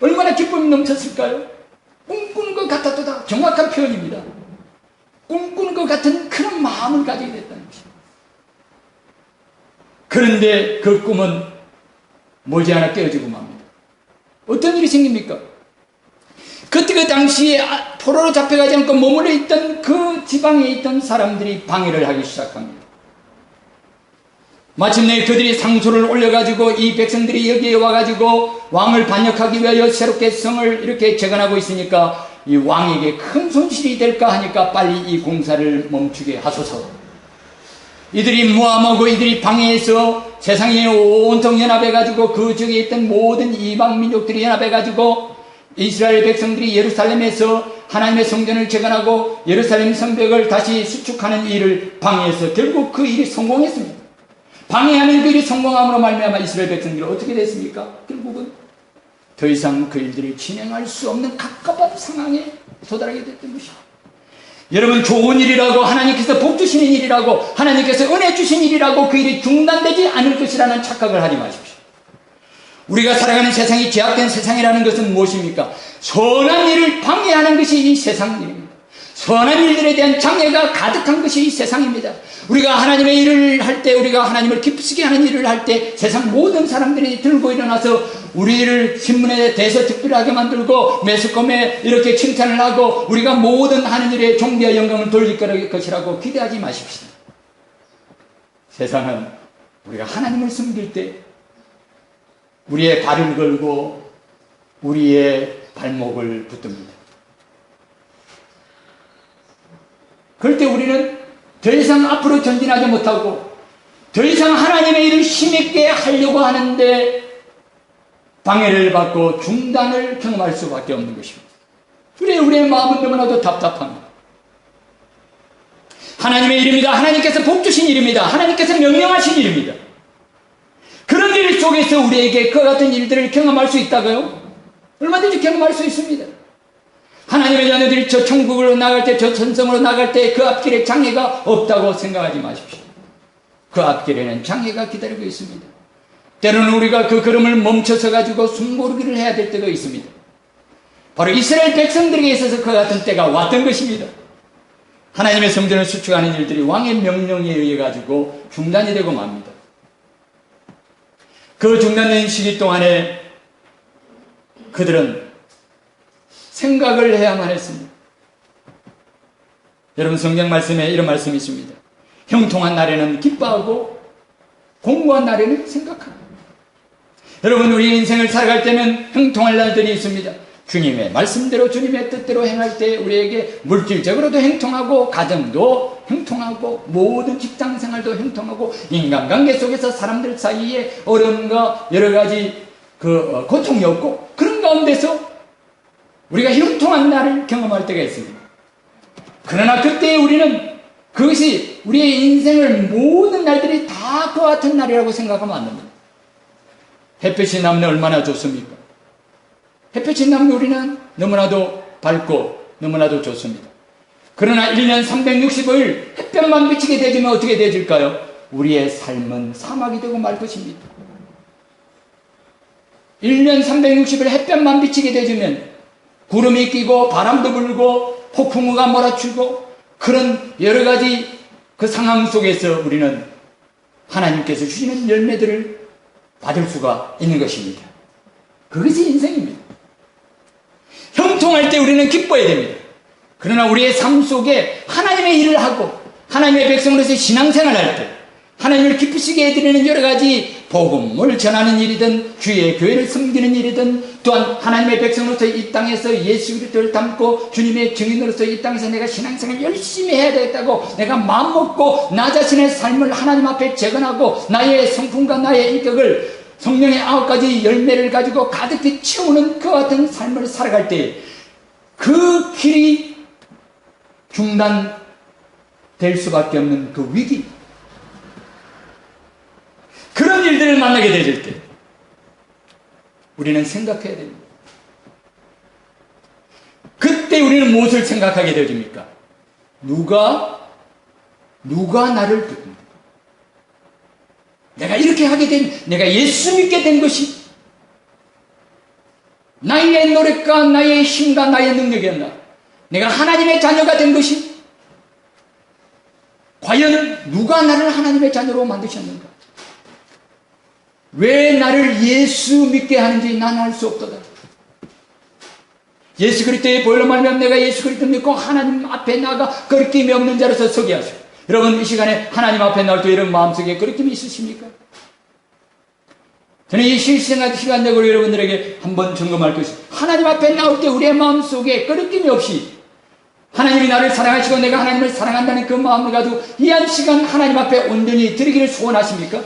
얼마나 기쁨이 넘쳤을까요? 꿈꾸는 것 같았도다. 정확한 표현입니다. 꿈꾸는 것 같은 그런 마음을 가지게 됐다는 것입니다. 그런데 그 꿈은 머지않아 깨어지고 맙니다. 어떤 일이 생깁니까? 그때 그 당시에 포로로 잡혀가지 않고 머물러 있던 그 지방에 있던 사람들이 방해를 하기 시작합니다. 마침내 그들이 상소를 올려가지고 이 백성들이 여기에 와가지고 왕을 반역하기 위하여 새롭게 성을 이렇게 재건하고 있으니까 이 왕에게 큰 손실이 될까 하니까 빨리 이 공사를 멈추게 하소서. 이들이 모함하고 이들이 방해해서 세상에 온통 연합해가지고 그 지역에 있던 모든 이방 민족들이 연합해가지고 이스라엘 백성들이 예루살렘에서 하나님의 성전을 재건하고 예루살렘 성벽을 다시 수축하는 일을 방해해서 결국 그 일이 성공했습니다. 방해하는 그 일이 성공함으로 말미암아 이스라엘 백성들이 어떻게 됐습니까? 결국은 더 이상 그 일들을 진행할 수 없는 갑갑한 상황에 도달하게 됐던 것입니다. 여러분, 좋은 일이라고, 하나님께서 복 주시는 일이라고, 하나님께서 은혜 주신 일이라고 그 일이 중단되지 않을 것이라는 착각을 하지 마십시오. 우리가 살아가는 세상이 죄악된 세상이라는 것은 무엇입니까? 선한 일을 방해하는 것이 이 세상 일입니다. 선한 일들에 대한 장애가 가득한 것이 이 세상입니다. 우리가 하나님의 일을 할 때, 우리가 하나님을 기쁘시게 하는 일을 할 때 세상 모든 사람들이 들고 일어나서 우리를 신문에 대서특필하게 만들고 매스컴에 이렇게 칭찬을 하고 우리가 모든 하는 일에 존귀와 영광을 돌릴 것이라고 기대하지 마십시오. 세상은 우리가 하나님을 섬길 때 우리의 발을 걸고 우리의 발목을 붙듭니다. 그럴 때 우리는 더 이상 앞으로 전진하지 못하고 더 이상 하나님의 일을 힘있게 하려고 하는데 방해를 받고 중단을 경험할 수밖에 없는 것입니다. 그래, 우리의 마음은 너무나도 답답합니다. 하나님의 일입니다. 하나님께서 복 주신 일입니다. 하나님께서 명령하신 일입니다. 그런 일 속에서 우리에게 그와 같은 일들을 경험할 수 있다고요? 얼마든지 경험할 수 있습니다. 하나님의 자녀들이 저 천국으로 나갈 때, 저 천성으로 나갈 때 그 앞길에 장애가 없다고 생각하지 마십시오. 그 앞길에는 장애가 기다리고 있습니다. 때로는 우리가 그 걸음을 멈춰서 가지고 숨고르기를 해야 될 때가 있습니다. 바로 이스라엘 백성들에게 있어서 그 같은 때가 왔던 것입니다. 하나님의 성전을 수축하는 일들이 왕의 명령에 의해 가지고 중단이 되고 맙니다. 그 중단된 시기 동안에 그들은 생각을 해야만 했습니다. 여러분, 성경 말씀에 이런 말씀이 있습니다. 형통한 날에는 기뻐하고 공고한 날에는 생각하고. 여러분, 우리 인생을 살아갈 때는 형통할 날들이 있습니다. 주님의 말씀대로 주님의 뜻대로 행할 때 우리에게 물질적으로도 형통하고 가정도 형통하고 모든 직장생활도 형통하고 인간관계 속에서 사람들 사이에 어려움과 여러 가지 고통이 없고 그런 가운데서 우리가 형통한 날을 경험할 때가 있습니다. 그러나 그때 우리는 그것이 우리의 인생을 모든 날들이 다 그와 같은 날이라고 생각하면 안 됩니다. 햇볕이 나면 얼마나 좋습니까? 햇볕이 나면 우리는 너무나도 밝고 너무나도 좋습니다. 그러나 1년 365일 햇볕만 비치게 되면 어떻게 되질까요? 우리의 삶은 사막이 되고 말 것입니다. 1년 360일 햇볕만 비치게 되면 구름이 끼고 바람도 불고 폭풍우가 몰아치고 그런 여러 가지 그 상황 속에서 우리는 하나님께서 주시는 열매들을 받을 수가 있는 것입니다. 그것이 인생입니다. 형통할 때 우리는 기뻐해야 됩니다. 그러나 우리의 삶 속에 하나님의 일을 하고 하나님의 백성으로서 신앙생활할 때 하나님을 기쁘시게 해드리는 여러 가지 복음을 전하는 일이든 주의 교회를 섬기는 일이든 또한 하나님의 백성으로서 이 땅에서 예수 그리스도를 담고 주님의 증인으로서 이 땅에서 내가 신앙생활을 열심히 해야 되겠다고 내가 마음먹고 나 자신의 삶을 하나님 앞에 재건하고 나의 성품과 나의 인격을 성령의 9가지 열매를 가지고 가득히 채우는 그와 같은 삶을 살아갈 때 그 길이 중단될 수밖에 없는 그 위기, 그런 일들을 만나게 되질 때 우리는 생각해야 됩니다. 그때 우리는 무엇을 생각하게 되집니까? 누가 나를 붙든다. 내가 이렇게 하게 된, 내가 예수 믿게 된 것이 나의 노력과 나의 힘과 나의 능력이었나? 내가 하나님의 자녀가 된 것이 과연 누가 나를 하나님의 자녀로 만드셨는가? 왜 나를 예수 믿게 하는지 나는 알 수 없도다. 예수 그리스도의 보혈로 말미암아 내가 예수 그리스도 믿고 하나님 앞에 나가 거리낌이 없는 자로서 서게 하시오. 여러분, 이 시간에 하나님 앞에 나올 때 이런 마음속에 거리낌이 있으십니까? 저는 이 시간적으로 여러분들에게 한번 점검할 것이, 하나님 앞에 나올 때 우리의 마음속에 거리낌이 없이 하나님이 나를 사랑하시고 내가 하나님을 사랑한다는 그 마음을 가지고 이 한 시간 하나님 앞에 온전히 드리기를 소원하십니까?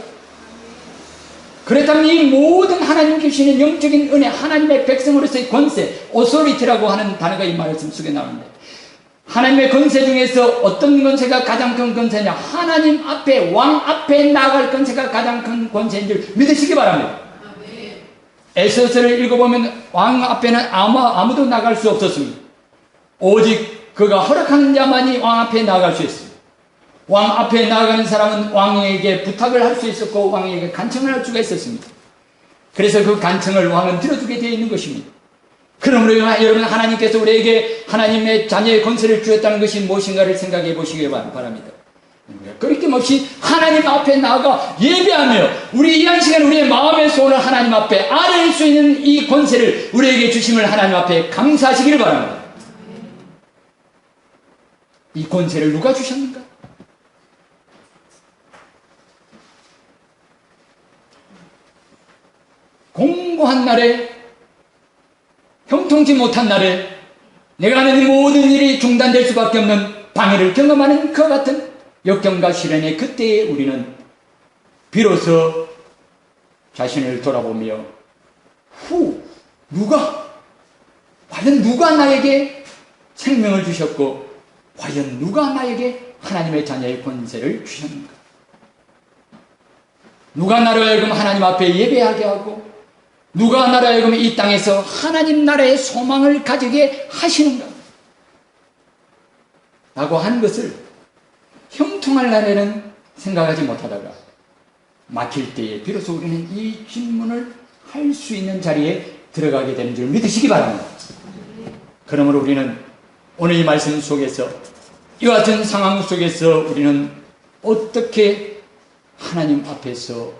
그렇다면 이 모든 하나님 주시는 영적인 은혜, 하나님의 백성으로서의 권세, 오소리티라고 하는 단어가 이 말씀 속에 나오는데, 하나님의 권세 중에서 어떤 권세가 가장 큰 권세냐? 하나님 앞에, 왕 앞에 나아갈 권세가 가장 큰 권세인 줄 믿으시기 바랍니다. 에스더서를 읽어보면 왕 앞에는 아무도 나갈 수 없었습니다. 오직 그가 허락하는 자만이 왕 앞에 나아갈 수 있습니다. 왕 앞에 나아가는 사람은 왕에게 부탁을 할 수 있었고 왕에게 간청을 할 수가 있었습니다. 그래서 그 간청을 왕은 들어주게 되어 있는 것입니다. 그러므로 여러분, 하나님께서 우리에게 하나님의 자녀의 권세를 주었다는 것이 무엇인가를 생각해 보시기 바랍니다. 그렇게 없이 하나님 앞에 나아가 예배하며 우리 이 한 시간 우리의 마음의 소원을 하나님 앞에 아뢰일 수 있는 이 권세를 우리에게 주심을 하나님 앞에 감사하시기를 바랍니다. 이 권세를 누가 주셨는가? 공고한 날에, 형통치 못한 날에 내가 하는 모든 일이 중단될 수밖에 없는 방해를 경험하는 그와 같은 역경과 시련의 그때에 우리는 비로소 자신을 돌아보며 과연 누가 나에게 생명을 주셨고 과연 누가 나에게 하나님의 자녀의 권세를 주셨는가? 누가 나로 하여금 하나님 앞에 예배하게 하고 누가 나로 하여금 이 땅에서 하나님 나라의 소망을 가지게 하시는가? 라고 하는 것을 형통할 날에는 생각하지 못하다가 막힐 때에 비로소 우리는 이 질문을 할 수 있는 자리에 들어가게 되는 줄 믿으시기 바랍니다. 그러므로 우리는 오늘 이 말씀 속에서 이와 같은 상황 속에서 우리는 어떻게 하나님 앞에서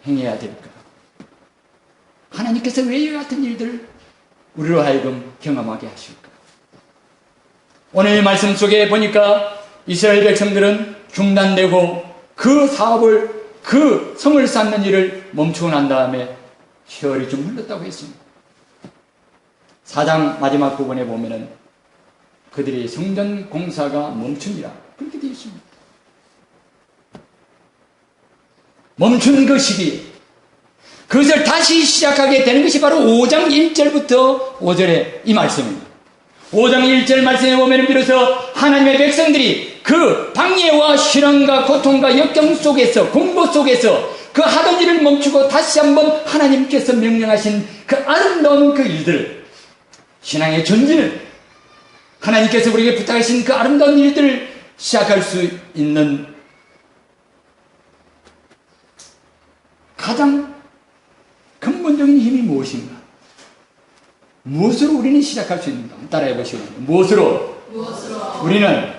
행해야 될까? 하나님께서 왜 이와 같은 일들을 우리로 하여금 경험하게 하실까? 오늘 이 말씀 속에 보니까 이스라엘 백성들은 중단되고 그 사업을, 그 성을 쌓는 일을 멈추고 난 다음에 세월이 좀 흘렀다고 했습니다. 4장 마지막 부분에 보면은 그들이 성전 공사가 멈춥니다. 그렇게 되어 있습니다. 멈춘 그 시기, 그것을 다시 시작하게 되는 것이 바로 5장 1절부터 5절의 이 말씀입니다. 5장 1절 말씀에 보면 비로소 하나님의 백성들이 그 방해와 시련과 고통과 역경 속에서, 공고 속에서 그 하던 일을 멈추고 다시 한번 하나님께서 명령하신 그 아름다운 그 일들, 신앙의 전진을, 하나님께서 우리에게 부탁하신 그 아름다운 일들을 시작할 수 있는 가장 근본적인 힘이 무엇인가? 무엇으로 우리는 시작할 수 있는가? 따라해 보시고. 무엇으로? 우리는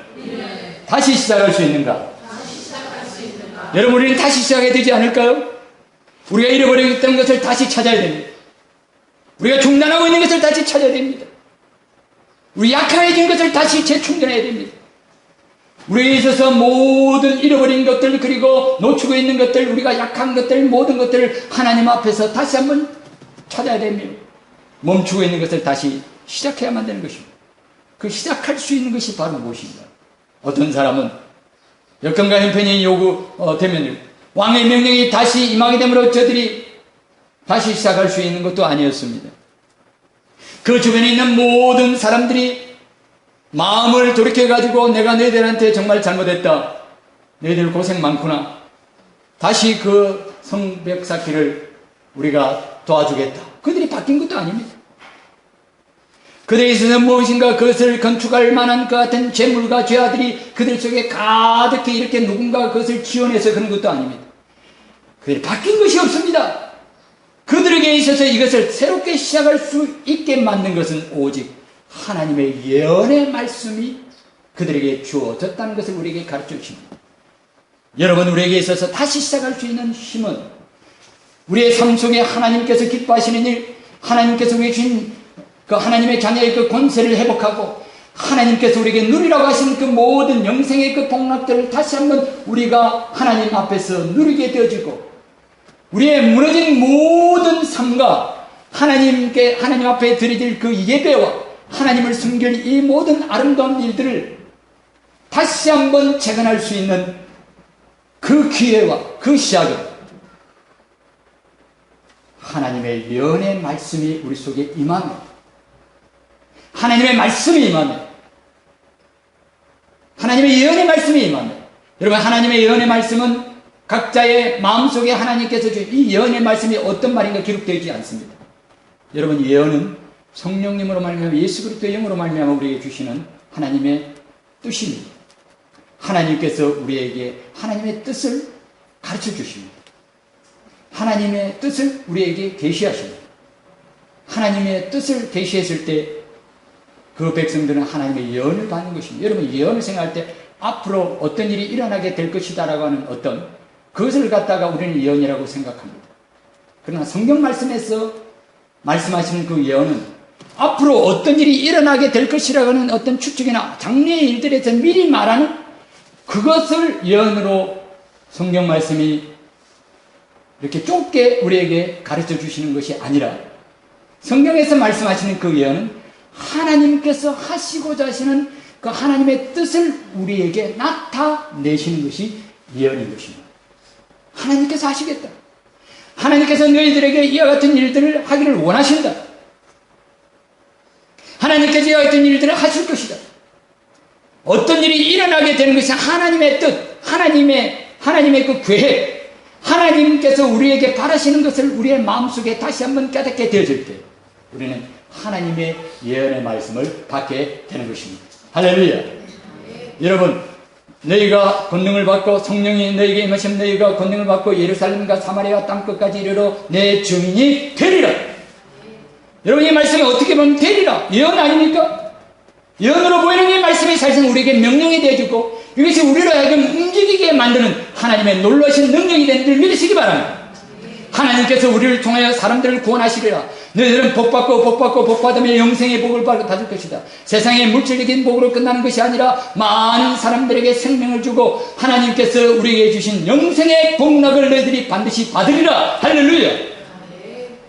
다시 시작할 수 있는가? 여러분, 우리는 다시 시작해야 되지 않을까요? 우리가 잃어버렸던 것을 다시 찾아야 됩니다. 우리가 중단하고 있는 것을 다시 찾아야 됩니다. 우리 약해진 것을 다시 재충전해야 됩니다. 우리에 있어서 모든 잃어버린 것들, 그리고 놓치고 있는 것들, 우리가 약한 것들, 모든 것들을 하나님 앞에서 다시 한번 찾아야 됩니다. 멈추고 있는 것을 다시 시작해야만 되는 것입니다. 그 시작할 수 있는 것이 바로 무엇인가? 어떤 사람은 역경과 형편이 요구되면 왕의 명령이 다시 임하게 되므로 저들이 다시 시작할 수 있는 것도 아니었습니다. 그 주변에 있는 모든 사람들이 마음을 돌이켜가지고 내가 너희들한테 정말 잘못했다. 너희들 고생 많구나. 다시 그 성벽 쌓기를 우리가 도와주겠다. 그들이 바뀐 것도 아닙니다. 그들에 있어서 무엇인가 그것을 건축할 만한 그 같은 재물과 죄아들이 그들 속에 가득히 이렇게 누군가 그것을 지원해서 그런 것도 아닙니다. 그들이 바뀐 것이 없습니다. 그들에게 있어서 이것을 새롭게 시작할 수 있게 만든 것은 오직 하나님의 예언의 말씀이 그들에게 주어졌다는 것을 우리에게 가르쳐 주십니다. 여러분, 우리에게 있어서 다시 시작할 수 있는 힘은 우리의 삶 속에 하나님께서 기뻐하시는 일, 하나님께서 우리에게 주신 그 하나님의 자녀의 그 권세를 회복하고 하나님께서 우리에게 누리라고 하신 그 모든 영생의 그 복락들을 다시 한번 우리가 하나님 앞에서 누리게 되어지고 우리의 무너진 모든 삶과 하나님 앞에 드려질 그 예배와 하나님을 섬길 이 모든 아름다운 일들을 다시 한번 재건할 수 있는 그 기회와 그 시작은 하나님의 예언의 말씀이 우리 속에 임하며 하나님의 말씀이 임하며 하나님의 예언의 말씀이 임하며 여러분, 하나님의 예언의 말씀은 각자의 마음속에 하나님께서 주신 이 예언의 말씀이 어떤 말인가 기록되어 있지 않습니다. 여러분, 예언은 성령님으로 말미암아 예수 그리스도의 영으로 말미암아 우리에게 주시는 하나님의 뜻입니다. 하나님께서 우리에게 하나님의 뜻을 가르쳐 주십니다. 하나님의 뜻을 우리에게 계시하십니다. 하나님의 뜻을 계시했을 때 그 백성들은 하나님의 예언을 받는 것입니다. 여러분, 예언을 생각할 때 앞으로 어떤 일이 일어나게 될 것이다라고 하는 어떤 그것을 갖다가 우리는 예언이라고 생각합니다. 그러나 성경 말씀에서 말씀하시는 그 예언은 앞으로 어떤 일이 일어나게 될 것이라고 하는 어떤 추측이나 장래의 일들에 대해서 미리 말하는 그것을 예언으로 성경 말씀이 이렇게 좁게 우리에게 가르쳐 주시는 것이 아니라 성경에서 말씀하시는 그 예언은 하나님께서 하시고자 하시는 그 하나님의 뜻을 우리에게 나타내시는 것이 예언인 것입니다. 하나님께서 하시겠다. 하나님께서 너희들에게 이와 같은 일들을 하기를 원하신다. 하나님께서 이와 같은 일들을 하실 것이다. 어떤 일이 일어나게 되는 것이 하나님의 뜻, 하나님의 그 계획, 하나님께서 우리에게 바라시는 것을 우리의 마음속에 다시 한번 깨닫게 되어질 때 우리는 하나님의 예언의 말씀을 받게 되는 것입니다. 할렐루야. 여러분, 너희가 권능을 받고 성령이 너희에게 임하시면 너희가 권능을 받고 예루살렘과 사마리아 땅끝까지 이르러 내 증인이 되리라. 여러분, 이 말씀이 어떻게 보면 되리라. 예언 아닙니까? 예언으로 보이는 이 말씀이 사실은 우리에게 명령이 되어주고 이것이 우리로 하여금 움직이게 만드는 하나님의 놀라신 능력이 되는 줄 믿으시기 바랍니다. 하나님께서 우리를 통하여 사람들을 구원하시리라. 너희들은 복 받으며 영생의 복을 받을 것이다. 세상의 물질적인 복으로 끝나는 것이 아니라 많은 사람들에게 생명을 주고 하나님께서 우리에게 주신 영생의 복락을 너희들이 반드시 받으리라. 할렐루야.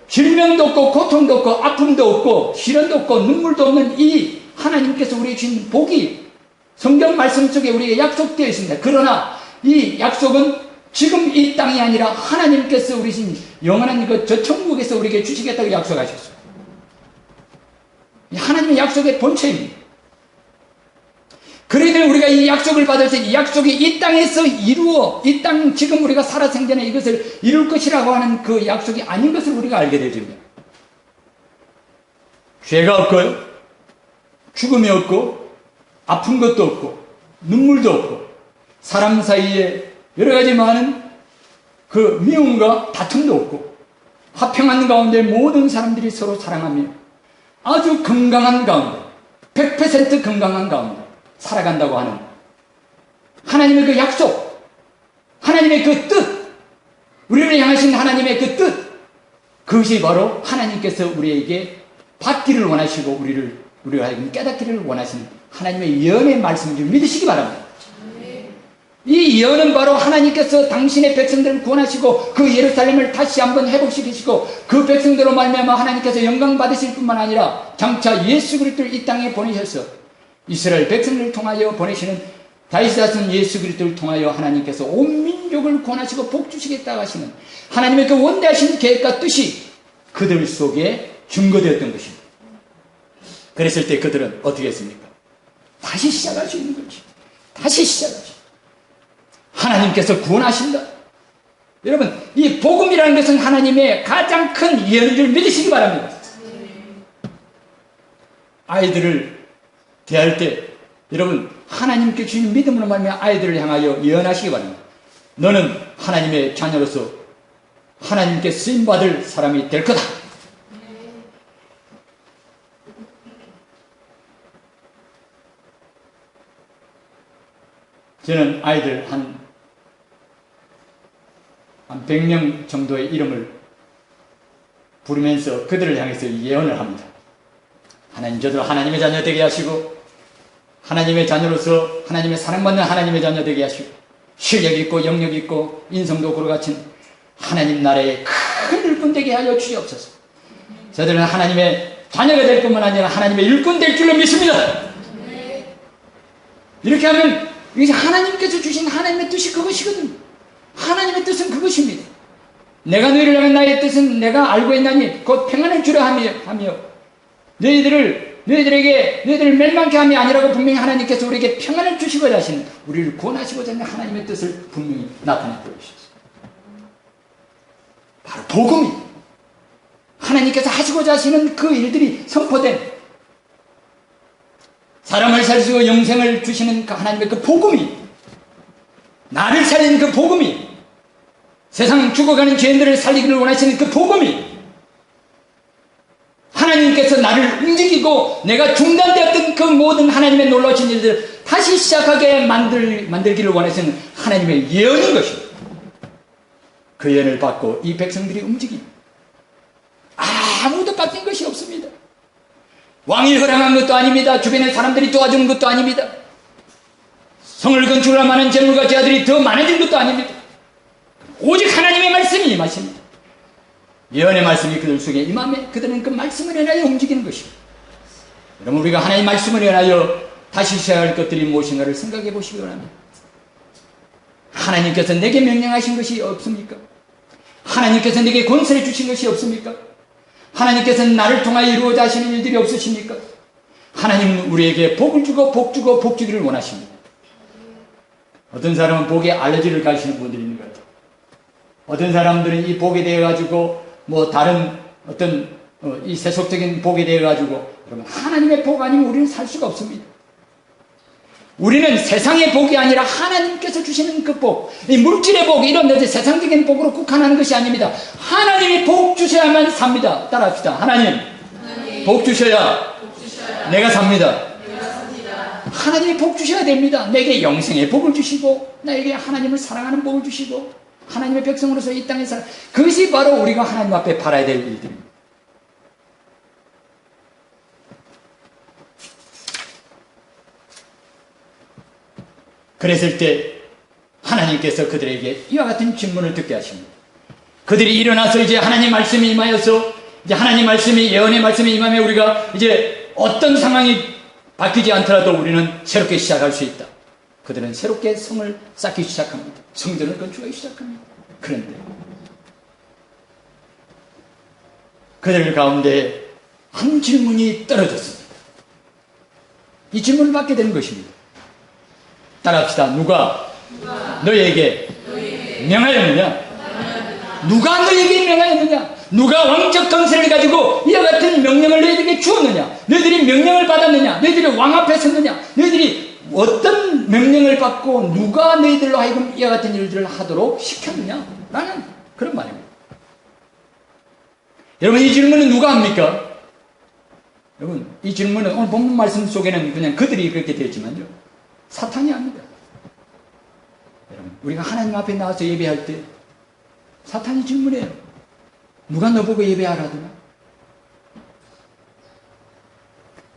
질병도 없고 고통도 없고 아픔도 없고 시련도 없고 눈물도 없는 이 하나님께서 우리에게 주신 복이 성경 말씀 속에 우리에게 약속되어 있습니다. 그러나 이 약속은 지금 이 땅이 아니라 하나님께서 우리 영원한 저 천국에서 우리에게 주시겠다고 약속하셨어요. 하나님의 약속의 본체입니다. 그러니 우리가 이 약속을 받을 때 이 약속이 이 땅에서 이루어 이 땅 지금 우리가 살아 생전에 이것을 이룰 것이라고 하는 그 약속이 아닌 것을 우리가 알게 되집니다. 죄가 없고요, 죽음이 없고 아픈 것도 없고 눈물도 없고 사람 사이에 여러 가지 많은 그 미움과 다툼도 없고 화평한 가운데 모든 사람들이 서로 사랑하며 아주 건강한 가운데 100% 건강한 가운데 살아간다고 하는 하나님의 그 약속, 하나님의 그 뜻, 우리를 향하신 하나님의 그 뜻, 그것이 바로 하나님께서 우리에게 받기를 원하시고 우리가 하여금 깨닫기를 원하시는 하나님의 예언의 말씀을 좀 믿으시기 바랍니다. 이 예언은 바로 하나님께서 당신의 백성들을 구원하시고 그 예루살렘을 다시 한번 회복시키시고 그 백성들로 말미암아 하나님께서 영광 받으실 뿐만 아니라 장차 예수 그리스도를 이 땅에 보내셔서 이스라엘 백성들을 통하여 보내시는 다윗의 자손 예수 그리스도를 통하여 하나님께서 온 민족을 구원하시고 복 주시겠다고 하시는 하나님의 그 원대하신 계획과 뜻이 그들 속에 증거되었던 것입니다. 그랬을 때 그들은 어떻게 했습니까? 다시 시작할 수 있는 거지. 다시 시작하죠. 하나님께서 구원하신다. 여러분, 이 복음이라는 것은 하나님의 가장 큰 예언인 줄 믿으시기 바랍니다. 아이들을 대할 때 여러분 하나님께 주신 믿음으로 말미암아 아이들을 향하여 예언하시기 바랍니다. 너는 하나님의 자녀로서 하나님께 쓰임받을 사람이 될 거다. 저는 아이들 한 100명 정도의 이름을 부르면서 그들을 향해서 예언을 합니다. 하나님, 저들 하나님의 자녀 되게 하시고 하나님의 자녀로서 하나님의 사랑받는 하나님의 자녀 되게 하시고 실력 있고 영역 있고 인성도 고루 갖춘 하나님 나라의 큰 일꾼 되게 하여 주시옵소서. 저들은 하나님의 자녀가 될 뿐만 아니라 하나님의 일꾼 될 줄로 믿습니다. 이렇게 하면 이것이 하나님께서 주신 하나님의 뜻이 그것이거든요. 하나님의 뜻은 그것입니다. 내가 너희를 향한 나의 뜻은 내가 알고 있나니 곧 평안을 주려 하며 너희들을 멸망케 함이 아니라고 분명히 하나님께서 우리에게 평안을 주시고자 하시는 우리를 구원하시고자 하는 하나님의 뜻을 분명히 나타내 보여주셨습니다. 바로 복음이 하나님께서 하시고자 하시는 그 일들이 선포된 사람을 살리시고 영생을 주시는 그 하나님의 그 복음이, 나를 살리는 그 복음이, 세상 죽어가는 죄인들을 살리기를 원하시는 그 복음이, 하나님께서 나를 움직이고 내가 중단되었던 그 모든 하나님의 놀라우신 일들을 다시 시작하게 만들기를 원하시는 하나님의 예언인 것입니다. 그 예언을 받고 이 백성들이 움직입니다. 아무도 바뀐 것이 없습니다. 왕이 허락한 것도 아닙니다. 주변의 사람들이 도와주는 것도 아닙니다. 성을 건축할 만한 재물과 제자들이 더 많아진 것도 아닙니다. 오직 하나님의 말씀이 임하십니다. 예언의 말씀이 그들 속에 임하면 그들은 그 말씀을 인하여 움직이는 것입니다. 여러분, 우리가 하나님의 말씀을 인하여 다시 시작할 것들이 무엇인가를 생각해 보시기 바랍니다. 하나님께서 내게 명령하신 것이 없습니까? 하나님께서 내게 권세를 주신 것이 없습니까? 하나님께서는 나를 통하여 이루어져 하시는 일들이 없으십니까? 하나님은 우리에게 복을 주고 복 주고 복 주기를 원하십니다. 어떤 사람은 복에 알러지를 가지시는 분들이 있는 것 같아요. 어떤 사람들은 이 복에 대해 가지고 다른 어떤 이 세속적인 복에 대해 가지고, 여러분, 하나님의 복 아니면 우리는 살 수가 없습니다. 우리는 세상의 복이 아니라 하나님께서 주시는 그 복, 이 물질의 복, 이런 세상적인 복으로 국한하는 것이 아닙니다. 하나님이 복 주셔야만 삽니다. 따라합시다. 하나님 복 주셔야 내가 삽니다. 하나님이 복 주셔야 됩니다. 내게 영생의 복을 주시고, 나에게 하나님을 사랑하는 복을 주시고, 하나님의 백성으로서 이 땅에 살아, 그것이 바로 우리가 하나님 앞에 바라야 될 일들입니다. 그랬을 때 하나님께서 그들에게 이와 같은 질문을 듣게 하십니다. 그들이 일어나서 이제 하나님 말씀이 임하여서, 이제 하나님 말씀이, 예언의 말씀이 임하면 우리가 이제 어떤 상황이 바뀌지 않더라도 우리는 새롭게 시작할 수 있다. 그들은 새롭게 성을 쌓기 시작합니다. 성전을 건축하기 시작합니다. 그런데 그들 가운데 한 질문이 떨어졌습니다. 이 질문을 받게 되는 것입니다. 따라합시다. 누가 너에게 명하였느냐? 누가 너에게 명하였느냐? 누가 왕적 권세를 가지고 이와 같은 명령을 너희들에게 주었느냐? 너희들이 명령을 받았느냐? 너희들이 왕 앞에 섰느냐? 너희들이 어떤 명령을 받고 누가 너희들로 하여금 이와 같은 일들을 하도록 시켰느냐? 라는 그런 말입니다. 여러분, 이 질문은 누가 합니까? 여러분, 이 질문은 오늘 본문 말씀 속에는 그냥 그들이 그렇게 되었지만요, 사탄이 합니다. 여러분, 우리가 하나님 앞에 나와서 예배할 때 사탄이 질문해요. 누가 너보고 예배하라더냐?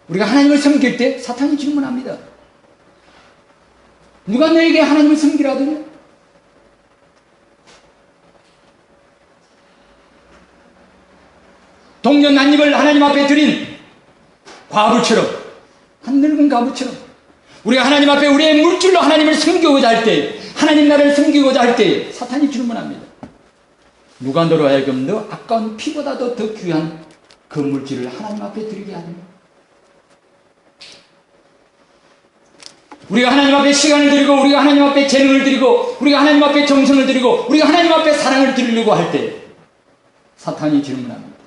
우리가 하나님을 섬길 때 사탄이 질문합니다. 누가 너에게 하나님을 섬기라더냐? 동전 낱입을 하나님 앞에 드린 과부처럼, 한 늙은 과부처럼, 우리가 하나님 앞에 우리의 물질로 하나님을 섬기고자 할 때, 하나님 나라를 섬기고자 할 때 사탄이 질문합니다. 누가 너로 하여금 너 아까운 피보다도 더 귀한 그 물질을 하나님 앞에 드리게 하느냐? 우리가 하나님 앞에 시간을 드리고, 우리가 하나님 앞에 재능을 드리고, 우리가 하나님 앞에 정성을 드리고, 우리가 하나님 앞에 사랑을 드리려고 할 때 사탄이 질문합니다.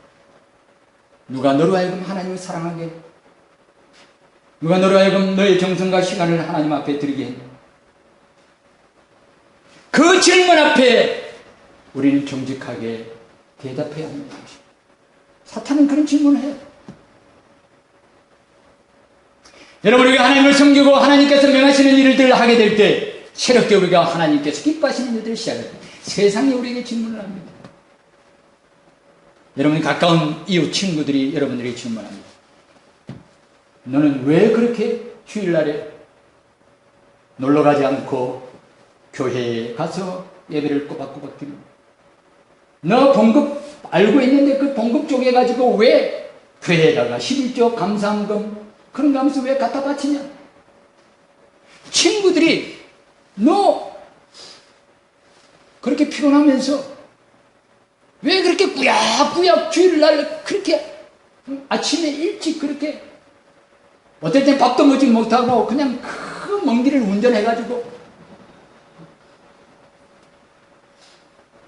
누가 너로 하여금 하나님을 사랑하게, 누가 너로 하여금 너의 정성과 시간을 하나님 앞에 드리게 했냐? 그 질문 앞에 우리는 정직하게 대답해야 하는 것입니다. 사탄은 그런 질문을 해요. 여러분, 우리가 하나님을 섬기고 하나님께서 명하시는 일들을 하게 될 때, 새롭게 우리가 하나님께서 기뻐하시는 일들을 시작할 때 세상이 우리에게 질문을 합니다. 여러분, 가까운 이웃 친구들이 여러분들에게 질문합니다. 너는 왜 그렇게 주일날에 놀러가지 않고 교회에 가서 예배를 꼬박꼬박 드리고, 너 봉급 알고 있는데 그 봉급 쪼개가지고 왜 교회에다가 11조 감사함금 그런 거 하면서 왜 갖다 바치냐? 친구들이 너 그렇게 피곤하면서 왜 그렇게 꾸역꾸역 주일날 그렇게 아침에 일찍 그렇게, 어떨 땐 밥도 먹지 못하고 그냥 그 먼 길을 운전해가지고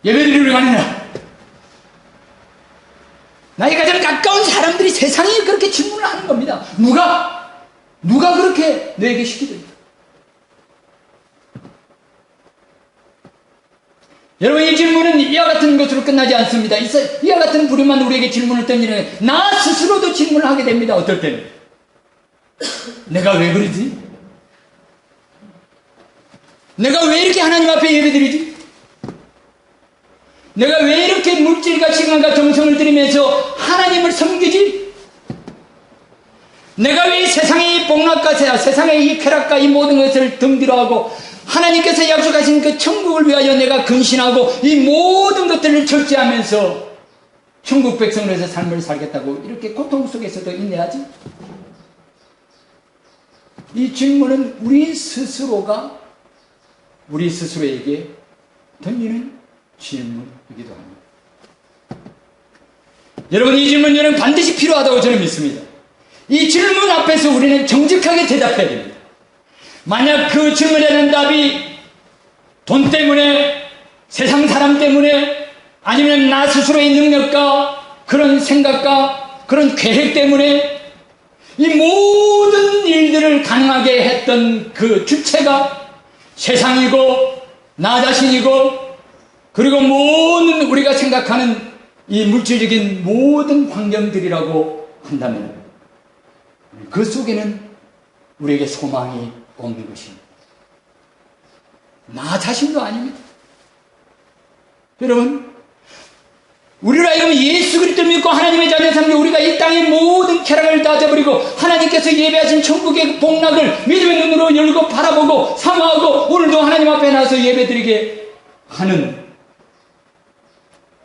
예배드리러 가느냐? 나이 가장 가까운 사람들이 세상에 그렇게 질문을 하는 겁니다. 누가 누가 그렇게 너에게 시키든가? 여러분, 이 질문은 이와 같은 것으로 끝나지 않습니다. 이와 같은 부류만 우리에게 질문을 던지는, 나 스스로도 질문을 하게 됩니다. 어떨 때는. 내가 왜 그러지? 내가 왜 이렇게 하나님 앞에 예배드리지? 내가 왜 이렇게 물질과 시간과 정성을 들이면서 하나님을 섬기지? 내가 왜 세상의 복락과 세상의 이 쾌락과 이 모든 것을 등지러하고 하나님께서 약속하신 그 천국을 위하여 내가 근신하고 이 모든 것들을 절제하면서 천국 백성으로서 삶을 살겠다고 이렇게 고통 속에서도 인내하지? 이 질문은 우리 스스로가 우리 스스로에게 던지는 질문이기도 합니다. 여러분, 이 질문은 반드시 필요하다고 저는 믿습니다. 이 질문 앞에서 우리는 정직하게 대답해야 됩니다. 만약 그 질문에 대한 답이 돈 때문에, 세상 사람 때문에, 아니면 나 스스로의 능력과 그런 생각과 그런 계획 때문에 이 모든 일들을 가능하게 했던 그 주체가 세상이고 나 자신이고 그리고 모든 우리가 생각하는 이 물질적인 모든 환경들이라고 한다면 그 속에는 우리에게 소망이 없는 것입니다. 나 자신도 아닙니다. 여러분, 우리로 하여금 예수 그리스도를 믿고 하나님의 자녀 삼고 우리가 이 땅의 모든 쾌락을 다 저버리고 하나님께서 예배하신 천국의 복락을 믿음의 눈으로 열고 바라보고 사모하고 오늘도 하나님 앞에 나서 예배드리게 하는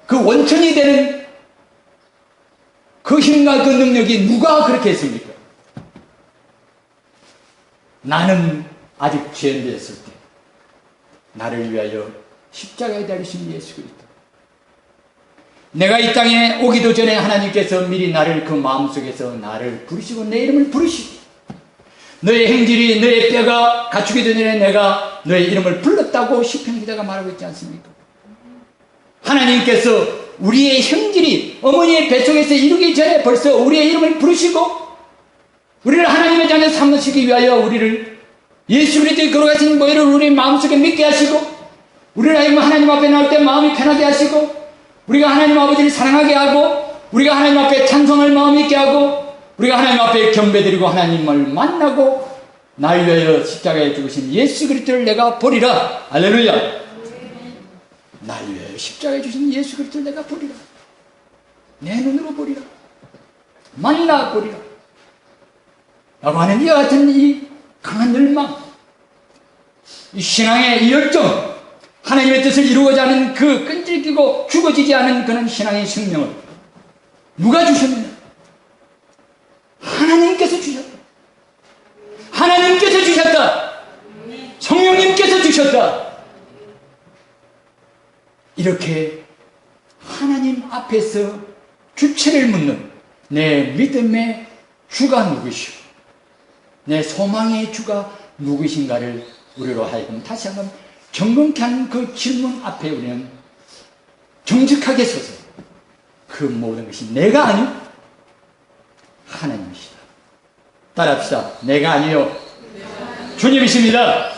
그 원천이 되는 그 힘과 그 능력이 누가 그렇게 했습니까? 나는 아직 죄인되었을 때 나를 위하여 십자가에 달리신 예수 그리스도, 내가 이 땅에 오기도 전에 하나님께서 미리 나를 그 마음속에서 나를 부르시고 내 이름을 부르시고 너의 행질이 너의 뼈가 갖추기도 전에 내가 너의 이름을 불렀다고 시편 기자가 말하고 있지 않습니까? 하나님께서 우리의 형질이 어머니의 뱃속에서 이루기 전에 벌써 우리의 이름을 부르시고 우리를 하나님의 자녀 삼으시기 위하여 우리를 예수 그리스도의 걸어가신 모의를 우리 마음속에 믿게 하시고 우리를 하여금 하나님 앞에 나올 때 마음이 편하게 하시고 우리가 하나님 아버지를 사랑하게 하고 우리가 하나님 앞에 찬송할 마음이 있게 하고 우리가 하나님 앞에 경배드리고 하나님을 만나고 나를 위하여 십자가에 죽으신 예수 그리스도를 내가 보리라. 할렐루야. 나를 위하여 십자가에 주신 예수 그리스도를 내가 보리라. 내 눈으로 보리라. 만나 보리라. 라고 하는 이와 같은 이 강한 열망, 이 신앙의 이 열정, 하나님의 뜻을 이루고자 하는 그 끈질기고 죽어지지 않은 그런 신앙의 생명을 누가 주셨느냐? 하나님께서 주셨다. 하나님께서 주셨다. 성령님께서 주셨다. 이렇게 하나님 앞에서 주체를 묻는 내 믿음의 주가 누구시오? 내 소망의 주가 누구신가를 우리로 하여금 다시 한번 정건케 하는 그 질문 앞에 우리는 정직하게 서서 그 모든 것이 내가 아니오 하나님이시다. 따라합시다. 내가 아니요 주님이십니다.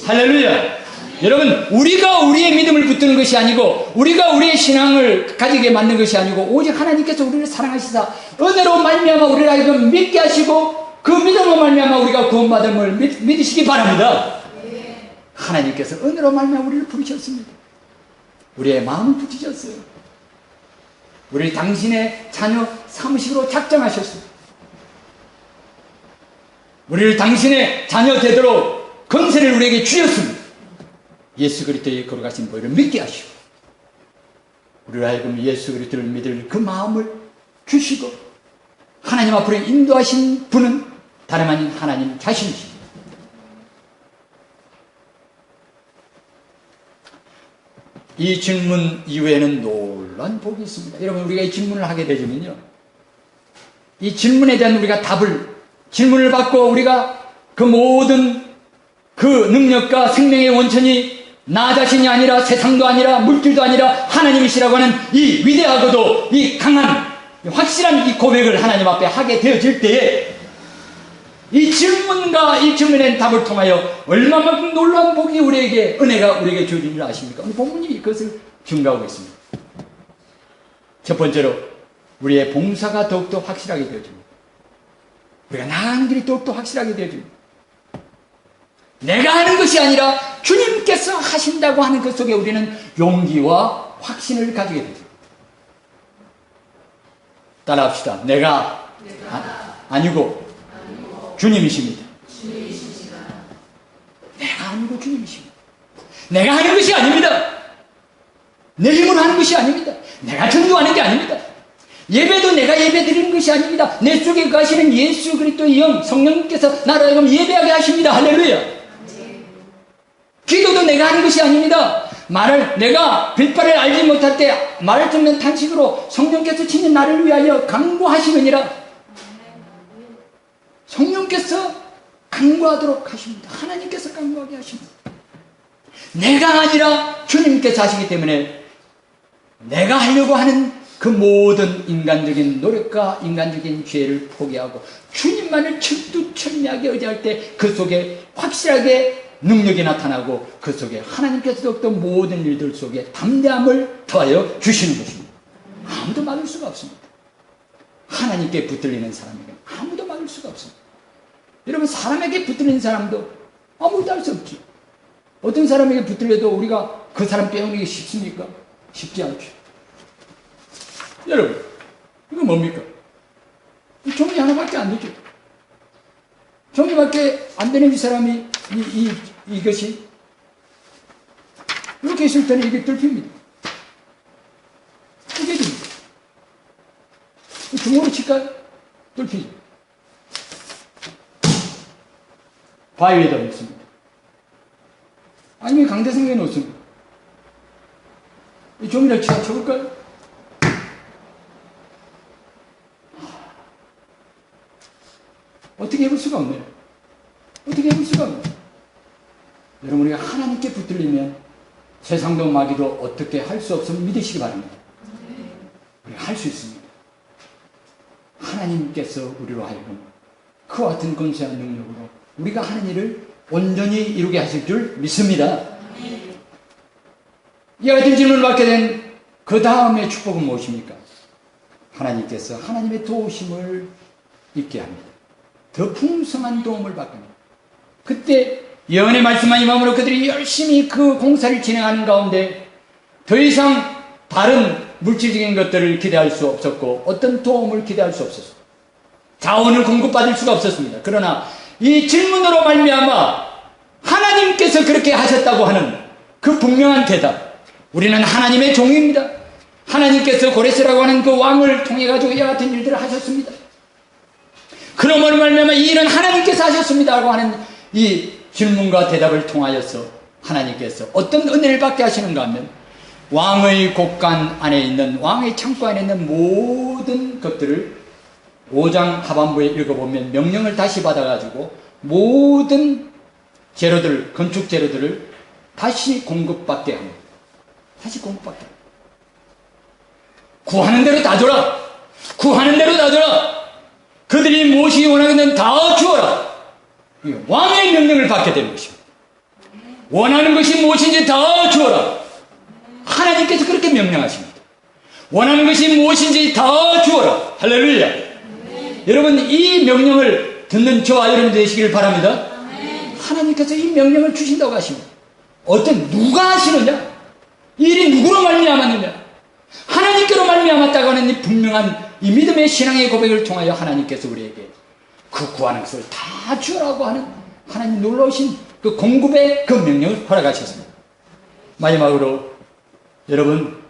할렐루야. 여러분, 우리가 우리의 믿음을 붙드는 것이 아니고 우리가 우리의 신앙을 가지게 만든 것이 아니고 오직 하나님께서 우리를 사랑하시사 은혜로 말미암아 우리를 하여금 믿게 하시고 그 믿음으로 말미암아 우리가 구원받음을 믿으시기 바랍니다. 하나님께서 은혜로 말미암아 우리를 부르셨습니다. 우리의 마음을 붙이셨어요. 우리를 당신의 자녀 삼으시기로 작정하셨습니다. 우리를 당신의 자녀 되도록 권세를 우리에게 주셨습니다. 예수 그리스도의 걸어가신 보혈을 믿게 하시고 우리를 하여금 예수 그리스도를 믿을 그 마음을 주시고 하나님 앞으로 인도하신 분은 다름 아닌 하나님 자신이십니다. 이 질문 이후에는 놀라운 복이 있습니다. 여러분, 우리가 이 질문을 하게 되면요, 이 질문에 대한 우리가 질문을 받고 우리가 그 모든 그 능력과 생명의 원천이 나 자신이 아니라 세상도 아니라 물질도 아니라 하나님이시라고 하는 이 위대하고도 이 강한 확실한 이 고백을 하나님 앞에 하게 되어질 때에 이 질문과 이 질문의 답을 통하여 얼마만큼 놀라운 복이 은혜가 우리에게 주어진 줄 아십니까? 오늘 본문이 그것을 증거하고 있습니다. 첫 번째로 우리의 봉사가 더욱더 확실하게 되어집니다. 우리가 나아가는 길이 더욱더 확실하게 되어집니다. 내가 하는 것이 아니라 주님께서 하신다고 하는 것 속에 우리는 용기와 확신을 가지게 되죠. 따라합시다. 내가 아니고 주님이십니다. 내가 아니고 주님이십니다. 내가 하는 것이 아닙니다. 내 힘으로 하는 것이 아닙니다. 내가 전도하는 게 아닙니다. 예배도 내가 예배 드리는 것이 아닙니다. 내 속에 가시는 예수 그리스도의 영 성령님께서 나를 하여금 예배하게 하십니다. 할렐루야. 기도도 내가 하는 것이 아닙니다. 내가 빌바를 알지 못할 때 말을 듣는 탄식으로 성령께서 친히 나를 위하여 간구하시느니라. 성령께서 간구하도록 하십니다. 하나님께서 간구하게 하십니다. 내가 아니라 주님께서 하시기 때문에 내가 하려고 하는 그 모든 인간적인 노력과 인간적인 죄를 포기하고 주님만을 철두철미하게 의지할 때 그 속에 확실하게 능력이 나타나고 그 속에 하나님께서 더욱더 모든 일들 속에 담대함을 더하여 주시는 것입니다. 아무도 막을 수가 없습니다. 하나님께 붙들리는 사람에게 아무도 막을 수가 없습니다. 여러분, 사람에게 붙들리는 사람도 아무것도 할 수 없죠. 어떤 사람에게 붙들려도 우리가 그 사람 빼앗기 쉽습니까? 쉽지 않죠. 여러분, 이거 뭡니까? 종이 하나밖에 안 되죠. 종이밖에 안 되는 이 사람이 이것이 이렇게 있을 때는 이게 뚫힙니다. 이게 됩니다. 중으로 칠까요? 뚫히죠. 바위에다 놓습니다. 아니면 강대상에 놓습니다. 이 종이를 쳐볼까요? 어떻게 해볼 수가 없네요. 어떻게 해볼 수가 없네요. 여러분, 우리가 하나님께 붙들리면 세상도 마귀도 어떻게 할 수 없음을 믿으시기 바랍니다. 우리가 할 수 있습니다. 하나님께서 우리로 하여금 그와 같은 권세한 능력으로 우리가 하는 일을 온전히 이루게 하실 줄 믿습니다. 이와 같은 질문을 받게 된 그 다음의 축복은 무엇입니까? 하나님께서 하나님의 도우심을 있게 합니다. 더 풍성한 도움을 받습니다. 그때 예언의 말씀만 임함으로 그들이 열심히 그 공사를 진행하는 가운데 더 이상 다른 물질적인 것들을 기대할 수 없었고 어떤 도움을 기대할 수 없었습니다. 자원을 공급받을 수가 없었습니다. 그러나 이 질문으로 말미암아 하나님께서 그렇게 하셨다고 하는 그 분명한 대답, 우리는 하나님의 종입니다. 하나님께서 고레스라고 하는 그 왕을 통해 가지고 이와 같은 일들을 하셨습니다. 그러므로 말미암아 이 일은 하나님께서 하셨습니다라고 하는 이 질문과 대답을 통하여서 하나님께서 어떤 은혜를 받게 하시는가 하면 왕의 곳간 안에 있는, 왕의 창고 안에 있는 모든 것들을 5장 하반부에 읽어보면 명령을 다시 받아가지고 모든 재료들, 건축 재료들을 다시 공급받게 합니다. 다시 공급받게 합니다. 구하는 대로 다 줘라. 구하는 대로 다 줘라. 그들이 무엇이 원하는 다 주어라. 왕의 명령을 받게 되는 것입니다. 원하는 것이 무엇인지 다 주어라. 하나님께서 그렇게 명령하십니다. 원하는 것이 무엇인지 다 주어라. 할렐루야. 여러분, 이 명령을 듣는 저와 여러분 되시길 바랍니다. 하나님께서 이 명령을 주신다고 하십니다. 누가 하시느냐? 이 일이 누구로 말미암았느냐? 하나님께로 말미암았다고 하는 이 분명한 이 믿음의 신앙의 고백을 통하여 하나님께서 우리에게 그 구하는 것을 다 주라고 하는 하나님 놀라우신 그 공급의 그 명령을 허락하셨습니다. 마지막으로 여러분,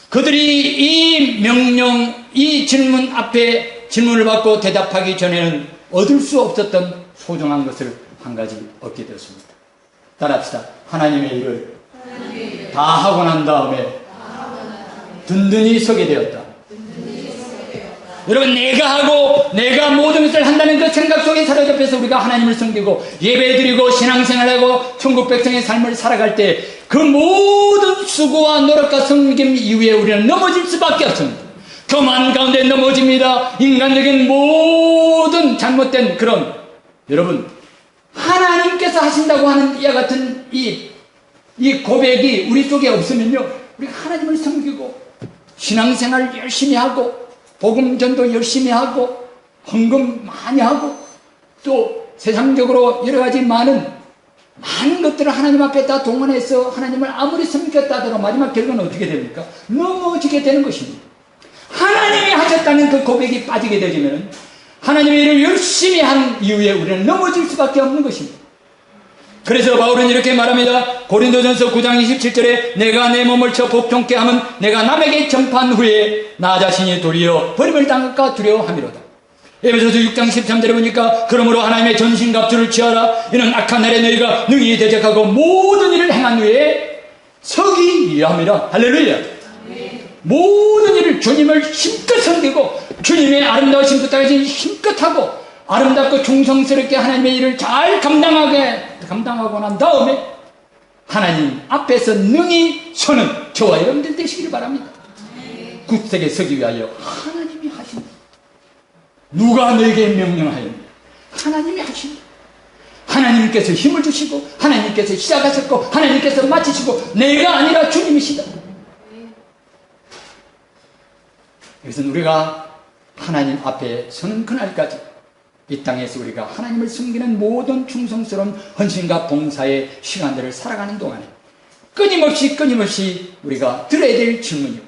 그들이 이 명령, 이 질문 앞에 질문을 받고 대답하기 전에는 얻을 수 없었던 소중한 것을 한 가지 얻게 되었습니다. 따라합시다. 하나님의 일을 다 하고 난 다음에 든든히 서게 되었다. 여러분, 내가 하고 내가 모든 것을 한다는 그 생각 속에 사로잡혀서 우리가 하나님을 섬기고 예배드리고 신앙생활하고 천국 백성의 삶을 살아갈 때 그 모든 수고와 노력과 섬김 이후에 우리는 넘어질 수밖에 없습니다. 교만 가운데 넘어집니다. 인간적인 모든 잘못된 그런 여러분, 하나님께서 하신다고 하는 이와 같은 이 고백이 우리 쪽에 없으면요, 우리가 하나님을 섬기고 신앙생활 열심히 하고 복음 전도 열심히 하고 헌금 많이 하고 또 세상적으로 여러 가지 많은 것들을 하나님 앞에 다 동원해서 하나님을 아무리 섬겼다 하더라도 마지막 결과는 어떻게 됩니까? 넘어지게 되는 것입니다. 하나님이 하셨다는 그 고백이 빠지게 되면 하나님의 일을 열심히 한 이후에 우리는 넘어질 수밖에 없는 것입니다. 그래서 바울은 이렇게 말합니다. 고린도전서 9장 27절에 내가 내 몸을 쳐 복종케 하면 내가 남에게 전파한 후에 나 자신이 도리어 버림을 당할까 두려워함이로다. 에베소서 6장 13절에 보니까 그러므로 하나님의 전신갑주를 취하라. 이는 악한 날에 너희가 능히 대적하고 모든 일을 행한 후에 서기 위함이라. 할렐루야. 모든 일을 주님을 힘껏 섬기고 주님의 아름다우신 부탁에 힘껏 하고 아름답고 충성스럽게 하나님의 일을 잘 감당하고 난 다음에 하나님 앞에서 능히 서는 저와 여러분들 되시길 바랍니다. 굳세게 서기 위하여 하나님이 하십니다. 누가 내게 명령하였느냐? 하나님이 하십니다. 하나님께서 힘을 주시고 하나님께서 시작하셨고 하나님께서 마치시고 내가 아니라 주님이시다. 그래서 우리가 하나님 앞에 서는 그날까지 이 땅에서 우리가 하나님을 섬기는 모든 충성스러운 헌신과 봉사의 시간들을 살아가는 동안에 끊임없이 우리가 들어야 될 질문이고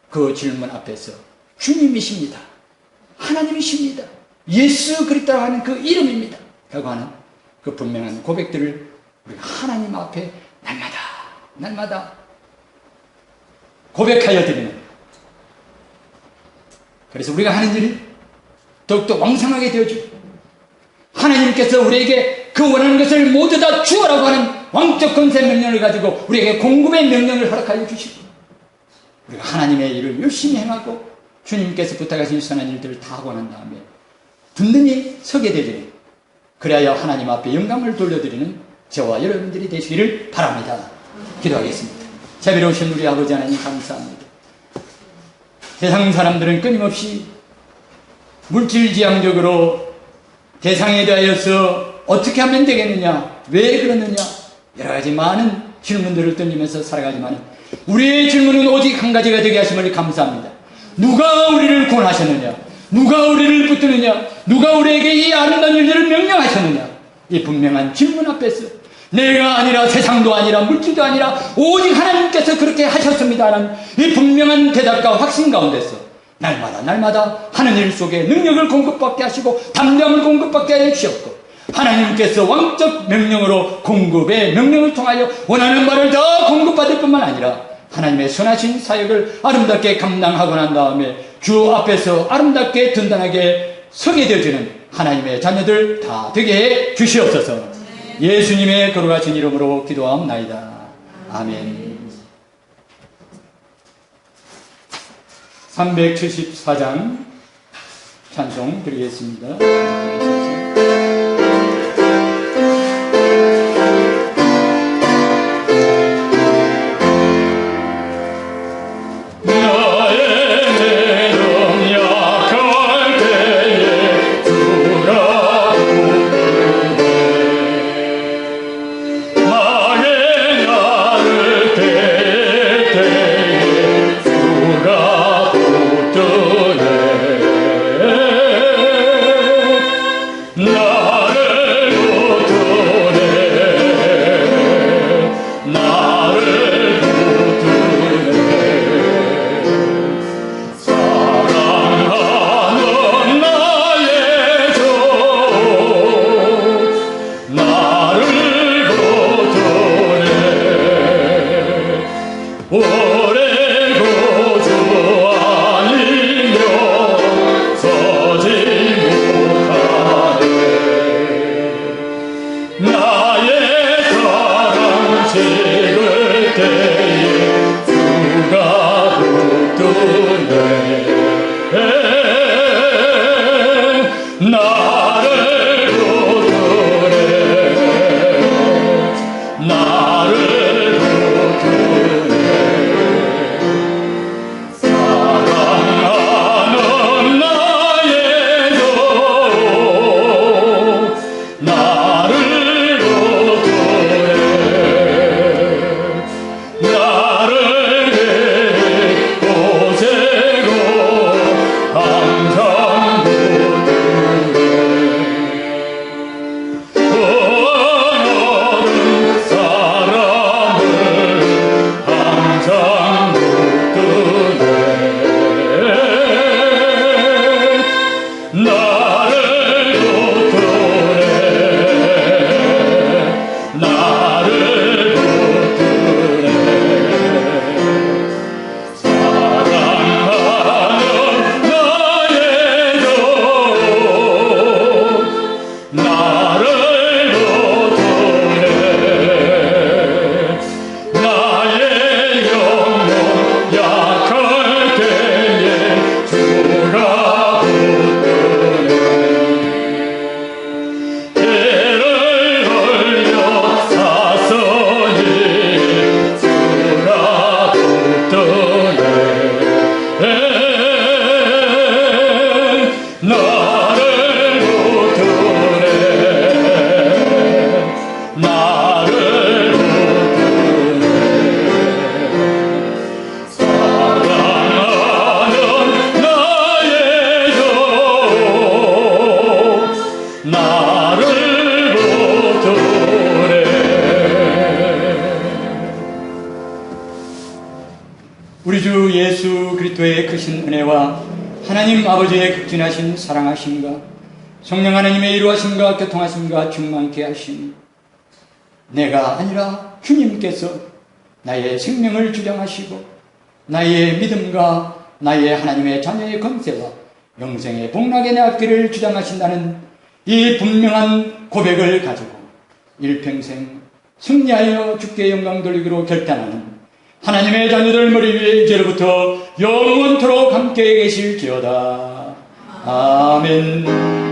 그 질문 앞에서 주님이십니다. 하나님이십니다. 예수 그리스도라고 하는 그 이름입니다. 라고 하는 그 분명한 고백들을 우리가 하나님 앞에 날마다 고백하여 드리는, 그래서 우리가 하는 일이 더욱더 왕성하게 되어지고 하나님께서 우리에게 그 원하는 것을 모두 다 주어라고 하는 왕적 권세 명령을 가지고 우리에게 공급의 명령을 허락하여 주시고 우리가 하나님의 일을 열심히 행하고 주님께서 부탁하신 선한 일들을 다 하고 난 다음에 든든히 서게 되리니 그래야 하나님 앞에 영광을 돌려드리는 저와 여러분들이 되시기를 바랍니다. 기도하겠습니다. 자비로우신 우리 아버지 하나님 감사합니다. 세상 사람들은 끊임없이 물질지향적으로 대상에 대하여서 어떻게 하면 되겠느냐, 왜 그러느냐, 여러 가지 많은 질문들을 던지면서 살아가지만 우리의 질문은 오직 한 가지가 되게 하심을 감사합니다. 누가 우리를 구원하셨느냐, 누가 우리를 붙드느냐, 누가 우리에게 이 아름다운 일들을 명령하셨느냐, 이 분명한 질문 앞에서 내가 아니라 세상도 아니라 물질도 아니라 오직 하나님께서 그렇게 하셨습니다라는 이 분명한 대답과 확신 가운데서 날마다 하는 일 속에 능력을 공급받게 하시고 담대함을 공급받게 하여 주셨고 하나님께서 왕적 명령으로 공급의 명령을 통하여 원하는 바를 다 공급받을 뿐만 아니라 하나님의 선하신 사역을 아름답게 감당하고 난 다음에 주 앞에서 아름답게 든든하게 서게 되어지는 하나님의 자녀들 다 되게 해 주시옵소서. 예수님의 거룩하신 이름으로 기도하옵나이다. 아멘. 374장 찬송 드리겠습니다. 그리스도의 크신 은혜와 하나님 아버지의 극진하신 사랑하심과 성령 하나님의 이루하심과 교통하심과 충만케 하심, 내가 아니라 주님께서 나의 생명을 주장하시고 나의 믿음과 나의 하나님의 자녀의 권세와 영생의 복락의 내 앞길을 주장하신다는 이 분명한 고백을 가지고 일평생 승리하여 주께 영광 돌리기로 결단하는 하나님의 자녀들 머리 위에 이제로부터 영원토록 함께 계실지어다. 아멘.